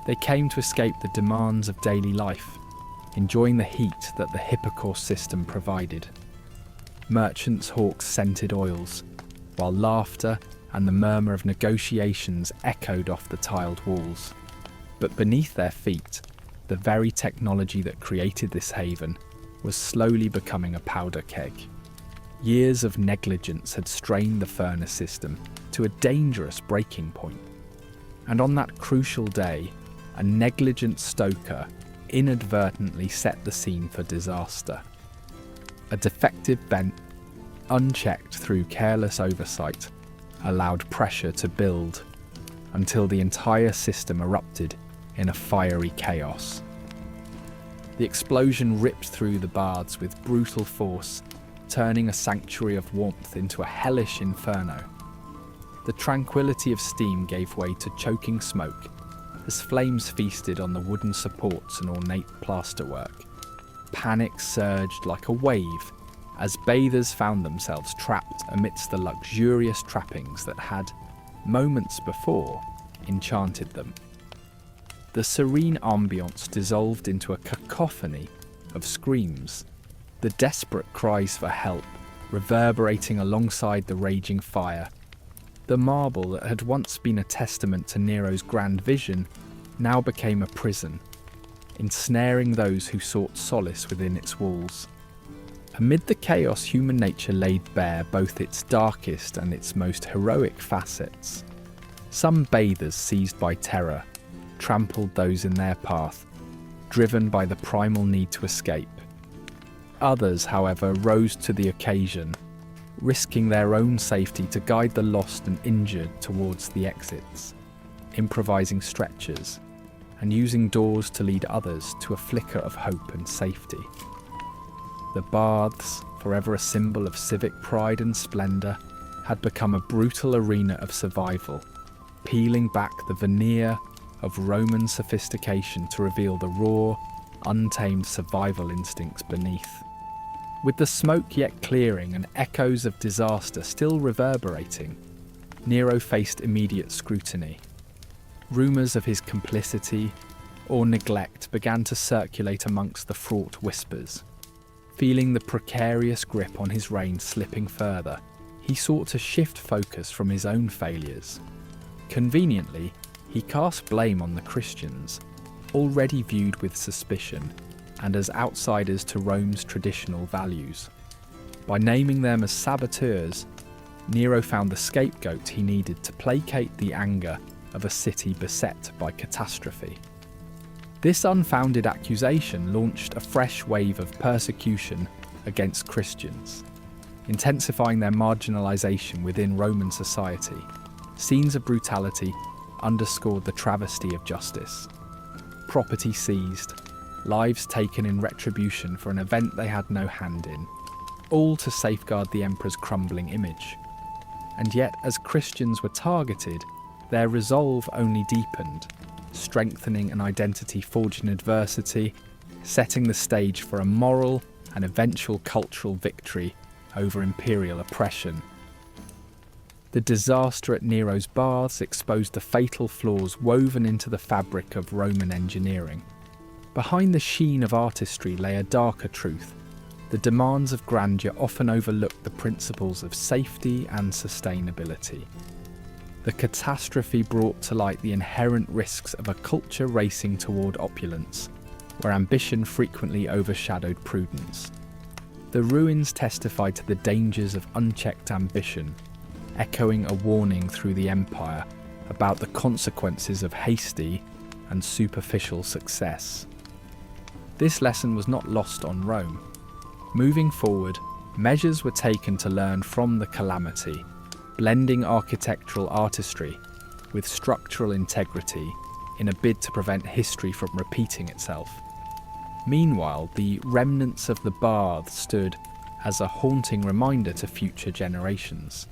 They came to escape the demands of daily life, enjoying the heat that the Hippocaust system provided. Merchants hawked scented oils, while laughter and the murmur of negotiations echoed off the tiled walls. But beneath their feet, the very technology that created this haven was slowly becoming a powder keg. Years of negligence had strained the furnace system to a dangerous breaking point. And on that crucial day, a negligent stoker inadvertently set the scene for disaster. A defective vent, unchecked through careless oversight, allowed pressure to build until the entire system erupted in a fiery chaos. The explosion ripped through the baths with brutal force, turning a sanctuary of warmth into a hellish inferno. The tranquility of steam gave way to choking smoke, as flames feasted on the wooden supports and ornate plasterwork. Panic surged like a wave as bathers found themselves trapped amidst the luxurious trappings that had, moments before, enchanted them. The serene ambience dissolved into a cacophony of screams, the desperate cries for help reverberating alongside the raging fire. The marble that had once been a testament to Nero's grand vision now became a prison, ensnaring those who sought solace within its walls. Amid the chaos, human nature laid bare both its darkest and its most heroic facets. Some bathers, seized by terror, trampled those in their path, driven by the primal need to escape. Others, however, rose to the occasion, risking their own safety to guide the lost and injured towards the exits, improvising stretchers, and using doors to lead others to a flicker of hope and safety. The baths, forever a symbol of civic pride and splendour, had become a brutal arena of survival, peeling back the veneer of Roman sophistication to reveal the raw, untamed survival instincts beneath. With the smoke yet clearing and echoes of disaster still reverberating, Nero faced immediate scrutiny. Rumours of his complicity or neglect began to circulate amongst the fraught whispers. Feeling the precarious grip on his reign slipping further, he sought to shift focus from his own failures. Conveniently, he cast blame on the Christians, already viewed with suspicion and as outsiders to Rome's traditional values. By naming them as saboteurs, Nero found the scapegoat he needed to placate the anger of a city beset by catastrophe. This unfounded accusation launched a fresh wave of persecution against Christians, intensifying their marginalisation within Roman society. Scenes of brutality underscored the travesty of justice. Property seized, lives taken in retribution for an event they had no hand in, all to safeguard the emperor's crumbling image. And yet, as Christians were targeted, their resolve only deepened, strengthening an identity forged in adversity, setting the stage for a moral and eventual cultural victory over imperial oppression. The disaster at Nero's baths exposed the fatal flaws woven into the fabric of Roman engineering. Behind the sheen of artistry lay a darker truth. The demands of grandeur often overlooked the principles of safety and sustainability. The catastrophe brought to light the inherent risks of a culture racing toward opulence, where ambition frequently overshadowed prudence. The ruins testified to the dangers of unchecked ambition, echoing a warning through the empire about the consequences of hasty and superficial success. This lesson was not lost on Rome. Moving forward, measures were taken to learn from the calamity, blending architectural artistry with structural integrity in a bid to prevent history from repeating itself. Meanwhile, the remnants of the baths stood as a haunting reminder to future generations,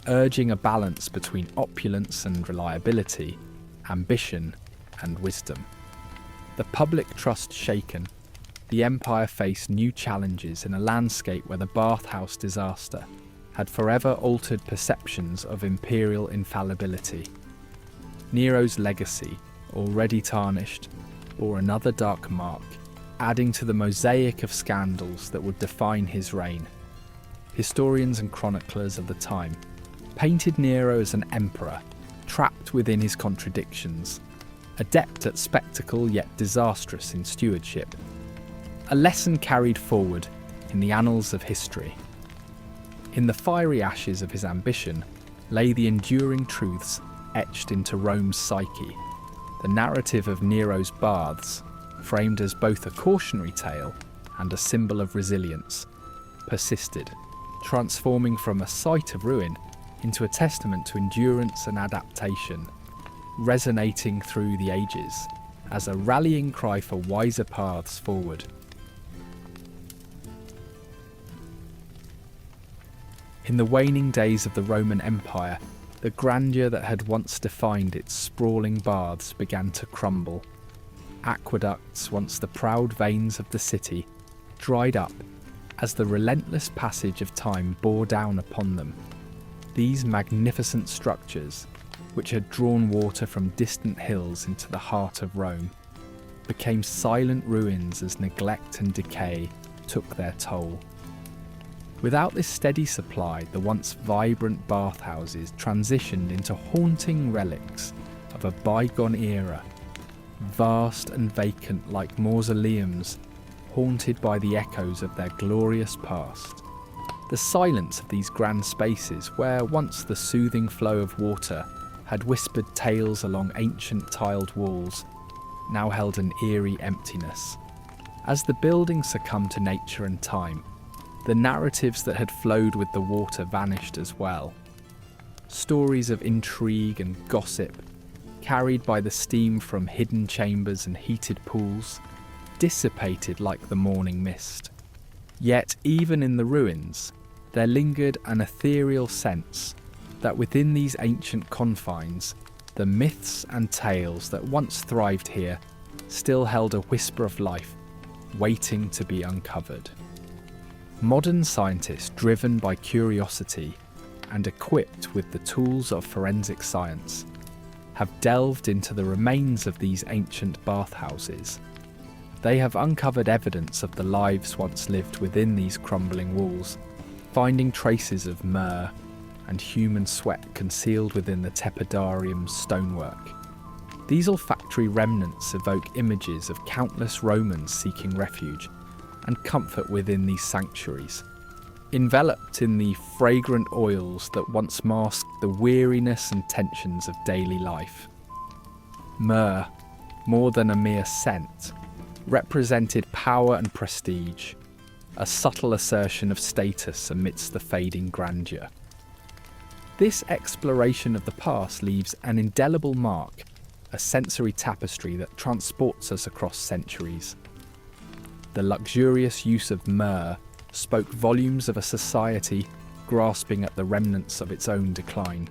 urging a balance between opulence and reliability, ambition and wisdom. The public trust shaken, the empire faced new challenges in a landscape where the Bathhouse disaster had forever altered perceptions of imperial infallibility. Nero's legacy, already tarnished, bore another dark mark, adding to the mosaic of scandals that would define his reign. Historians and chroniclers of the time painted Nero as an emperor, trapped within his contradictions, adept at spectacle yet disastrous in stewardship. A lesson carried forward in the annals of history. In the fiery ashes of his ambition lay the enduring truths etched into Rome's psyche. The narrative of Nero's baths, framed as both a cautionary tale and a symbol of resilience, persisted, transforming from a site of ruin into a testament to endurance and adaptation, resonating through the ages as a rallying cry for wiser paths forward. In the waning days of the Roman Empire, The grandeur that had once defined its sprawling baths began to crumble. Aqueducts, once the proud veins of the city, dried up as the relentless passage of time bore down upon them. These magnificent structures, which had drawn water from distant hills into the heart of Rome, became silent ruins as neglect and decay took their toll. Without this steady supply, the once vibrant bathhouses transitioned into haunting relics of a bygone era, vast and vacant like mausoleums, haunted by the echoes of their glorious past. The silence of these grand spaces, where once the soothing flow of water had whispered tales along ancient tiled walls, now held an eerie emptiness. As the buildings succumbed to nature and time, the narratives that had flowed with the water vanished as well. Stories of intrigue and gossip, carried by the steam from hidden chambers and heated pools, dissipated like the morning mist. Yet even in the ruins, there lingered an ethereal sense that within these ancient confines, the myths and tales that once thrived here still held a whisper of life, waiting to be uncovered. Modern scientists, driven by curiosity and equipped with the tools of forensic science, have delved into the remains of these ancient bathhouses. They have uncovered evidence of the lives once lived within these crumbling walls, finding traces of myrrh and human sweat concealed within the tepidarium's stonework. These olfactory remnants evoke images of countless Romans seeking refuge and comfort within these sanctuaries, enveloped in the fragrant oils that once masked the weariness and tensions of daily life. Myrrh, more than a mere scent, represented power and prestige, a subtle assertion of status amidst the fading grandeur. This exploration of the past leaves an indelible mark, a sensory tapestry that transports us across centuries. The luxurious use of myrrh spoke volumes of a society grasping at the remnants of its own decline.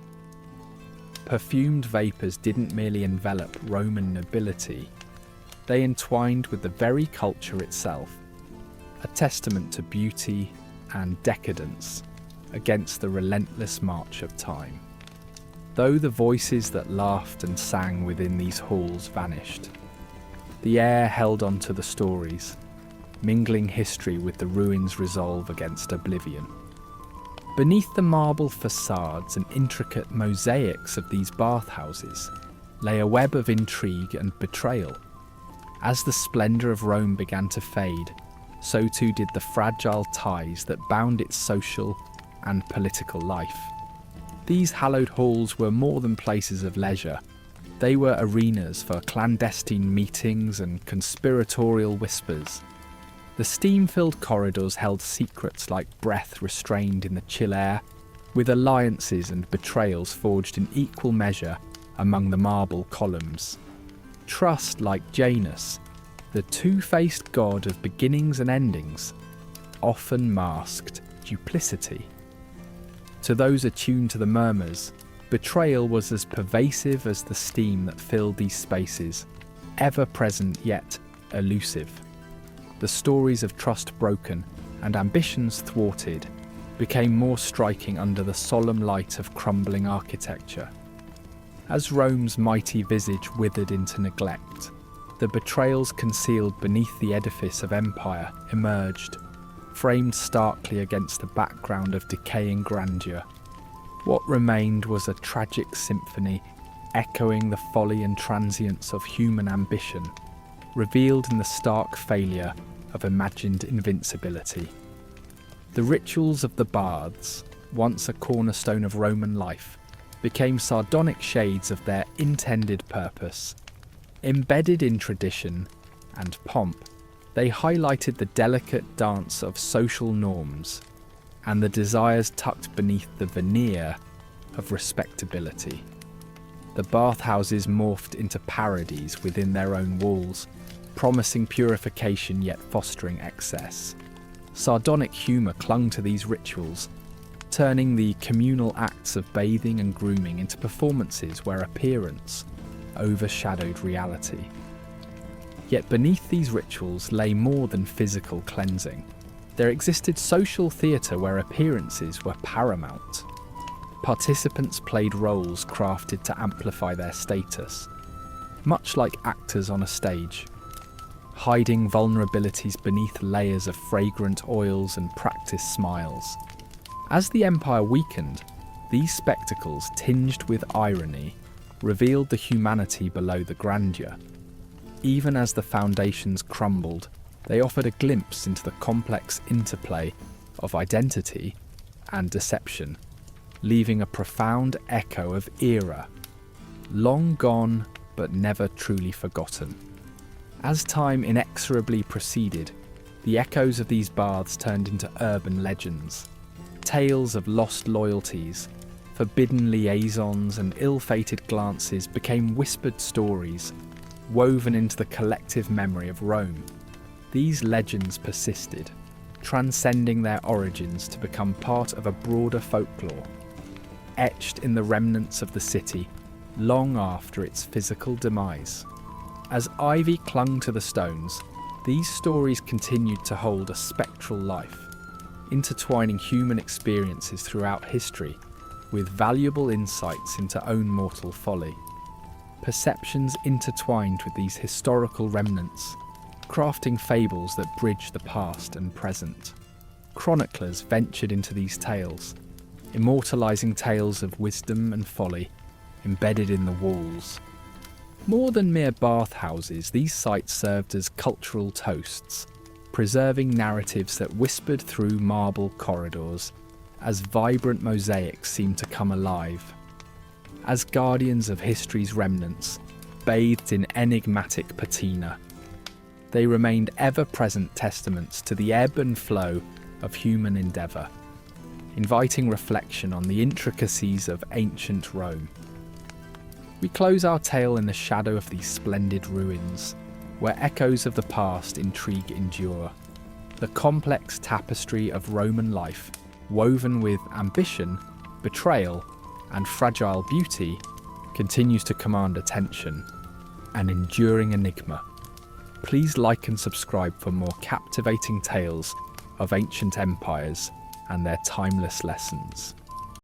Perfumed vapours didn't merely envelop Roman nobility, they entwined with the very culture itself, a testament to beauty and decadence against the relentless march of time. Though the voices that laughed and sang within these halls vanished, the air held on to the stories, mingling history with the ruins' resolve against oblivion. Beneath the marble facades and intricate mosaics of these bathhouses lay a web of intrigue and betrayal. As the splendour of Rome began to fade, so too did the fragile ties that bound its social and political life. These hallowed halls were more than places of leisure. They were arenas for clandestine meetings and conspiratorial whispers. The steam-filled corridors held secrets like breath restrained in the chill air, with alliances and betrayals forged in equal measure among the marble columns. Trust, like Janus, the two-faced god of beginnings and endings, often masked duplicity. To those attuned to the murmurs, betrayal was as pervasive as the steam that filled these spaces, ever present yet elusive. The stories of trust broken and ambitions thwarted became more striking under the solemn light of crumbling architecture. As Rome's mighty visage withered into neglect, the betrayals concealed beneath the edifice of empire emerged, framed starkly against the background of decaying grandeur. What remained was a tragic symphony echoing the folly and transience of human ambition, revealed in the stark failure of imagined invincibility. The rituals of the baths, once a cornerstone of Roman life, became sardonic shades of their intended purpose. Embedded in tradition and pomp, they highlighted the delicate dance of social norms and the desires tucked beneath the veneer of respectability. The bathhouses morphed into parodies within their own walls, promising purification yet fostering excess. Sardonic humour clung to these rituals turning the communal acts of bathing and grooming into performances where appearance overshadowed reality. Yet beneath these rituals lay more than physical cleansing. There existed social theatre where appearances were paramount. Participants played roles crafted to amplify their status, much like actors on a stage, hiding vulnerabilities beneath layers of fragrant oils and practiced smiles. As the empire weakened, these spectacles, tinged with irony, revealed the humanity below the grandeur. Even as the foundations crumbled, they offered a glimpse into the complex interplay of identity and deception, leaving a profound echo of era, long gone but never truly forgotten. As time inexorably proceeded, the echoes of these baths turned into urban legends. Tales of lost loyalties, forbidden liaisons and ill-fated glances became whispered stories, woven into the collective memory of Rome. These legends persisted, transcending their origins to become part of a broader folklore, etched in the remnants of the city long after its physical demise. As ivy clung to the stones, these stories continued to hold a spectral life, intertwining human experiences throughout history with valuable insights into own mortal folly. Perceptions intertwined with these historical remnants, crafting fables that bridge the past and present. Chroniclers ventured into these tales, immortalising tales of wisdom and folly embedded in the walls. More than mere bathhouses, these sites served as cultural toasts, preserving narratives that whispered through marble corridors as vibrant mosaics seemed to come alive. As guardians of history's remnants, bathed in enigmatic patina, they remained ever-present testaments to the ebb and flow of human endeavour, inviting reflection on the intricacies of ancient Rome. We close our tale in the shadow of these splendid ruins, where echoes of the past intrigue endure. The complex tapestry of Roman life, woven with ambition, betrayal, and fragile beauty, continues to command attention, an enduring enigma. Please like and subscribe for more captivating tales of ancient empires and their timeless lessons.